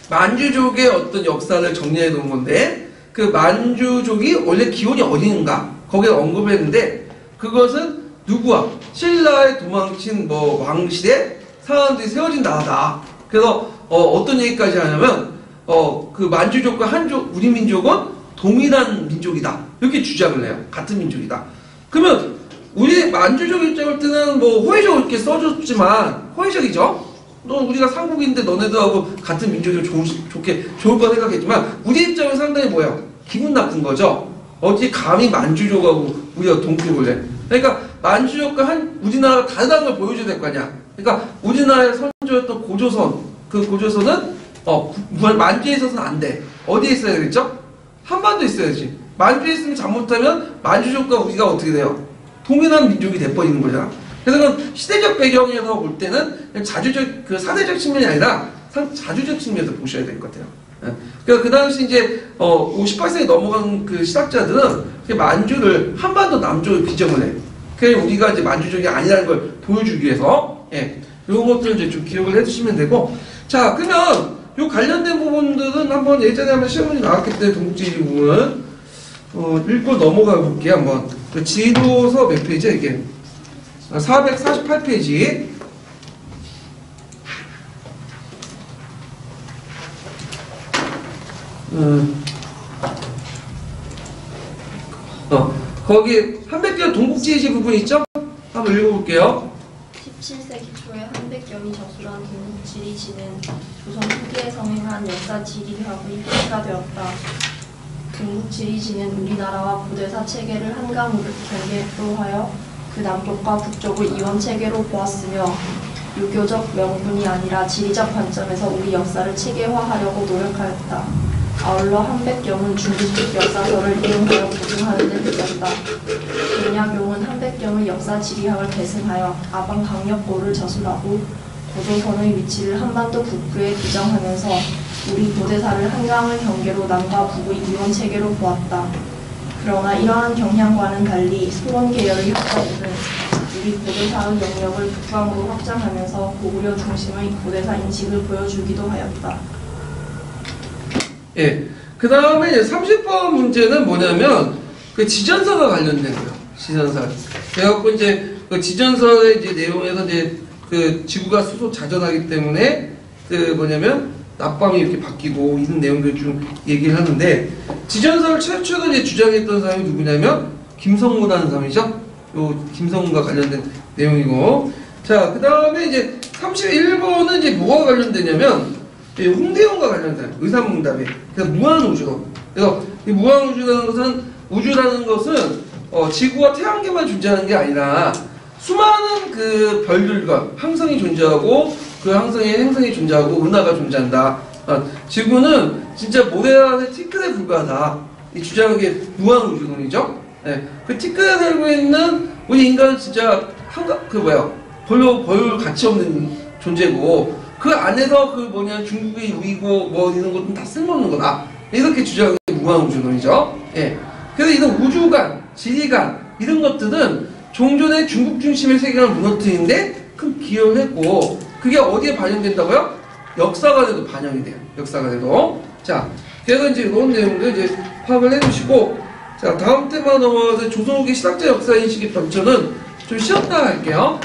만주족의 어떤 역사를 정리해 놓은 건데, 그 만주족이 원래 기원이 어디인가 거기에 언급을 했는데, 그것은 누구와 신라에 도망친 뭐 왕실의 사람들이 세워진 나라다. 그래서 어떤 얘기까지 하냐면 그 만주족과 한족 우리 민족은 동일한 민족이다 이렇게 주장을 해요. 같은 민족이다. 그러면 우리 만주족 입장을 때는 뭐 호의적 이렇게 써줬지만 호의적이죠. 너 우리가 삼국인데 너네들하고 같은 민족이 좋을 거 생각했지만 우리 입장은 상당히 뭐예요? 기분 나쁜 거죠. 어찌 감히 만주족하고 우리가 동급을 해? 그러니까 만주족과 우리나라가 다르다는 걸 보여줘야 될 거 아니야. 그러니까 우리나라의 선조였던 고조선, 그 고조선은 만주에 있어서는 안 돼. 어디에 있어야 되겠죠? 한반도에 있어야지. 만주에 있으면 잘못하면 만주족과 우리가 어떻게 돼요? 동일한 민족이 돼버리는 거잖아. 그래서 그건 시대적 배경에서 볼 때는 그 사대적 측면이 아니라 자주적 측면에서 보셔야 될 것 같아요. 그러니까 그 당시 이제 18세기 넘어간 그 시학자들은 만주를 한반도 남쪽을 비정을 해. 그래서 우리가 이제 만주족이 아니라는 걸 보여주기 위해서 이런 것들을 이제 좀 기억을 해주시면 되고, 자, 그러면 요 관련된 부분들은 한번 예전에 한번 시험문이 나왔기 때문에 동국지리 부분은 읽고 넘어가 볼게요. 한번 그 지도서 몇 페이지야 이게? 448페이지. 거기 한백경 동국지리시 부분 있죠? 한번 읽어볼게요. 17세기 초에 한백경이 저술한 동국지리시는 조선 후기에 성행한 역사 지리학의 뿌리가 되었다. 동국지리시는 우리나라와 고대사 체계를 한강으로 경계로 하여 그 남쪽과 북쪽을 이원 체계로 보았으며, 유교적 명분이 아니라 지리적 관점에서 우리 역사를 체계화하려고 노력하였다. 아울러 한백경은 중국식 역사서를 이용하여 보증하는 데 느꼈다. 동약용은 한백경의 역사 지리학을 계승하여 아방강역고를 저술하고 고조선의 위치를 한반도 북부에 규정하면서 우리 고대사를 한강을 경계로 남과 북의 이원 체계로 보았다. 그러나 이러한 경향과는 달리 소론 계열의 학자들은 우리 고대사의 영역을 북방으로 확장하면서 고구려 중심의 고대사 인식을 보여주기도 하였다. 예. 그 다음에 이제 30번 문제는 뭐냐면 그 지전서가 관련된 거예요. 지전서. 그래갖고 이제 그 지전서의 이제 내용에서 이제 그 지구가 수소 자전하기 때문에 그 뭐냐면 낮밤이 이렇게 바뀌고 이런 내용들 좀 얘기를 하는데, 지전서를 최초로 이제 주장했던 사람이 누구냐면 김성문이라는 사람이죠. 요 김성문과 관련된 내용이고, 자, 그 다음에 이제 31번은 이제 뭐가 관련되냐면 홍대원과 관련된 의사문답에 그래서 무한우주론. 그래서 이 우주라는 것은 지구와 태양계만 존재하는 게 아니라 수많은 그 별들과 항성이 존재하고 그 항성에 행성이 존재하고 은하가 존재한다. 지구는 진짜 모래알의 티끌에 불과하다. 이 주장한 게 무한우주론이죠. 네. 그 티끌에 살고 있는 우리 인간은 진짜 별로 가치 없는 존재고, 그 안에서 중국의 우이고 뭐 이런 것은 다 쓸모없는 거다. 이렇게 주장하는 게 무한우주론이죠. 예. 그래서 이런 우주관, 지리관 이런 것들은 종전의 중국 중심의 세계관을 무너뜨리는데 큰 기여를 했고 그게 어디에 반영된다고요? 역사관에도 반영이 돼요. 역사관에도. 자, 그래서 이제 이런 내용도 이제 파악을 해주시고 자 다음 테마 넘어가서 조선 후기 신학자 역사 인식의 변천은 좀 쉬었다 할게요.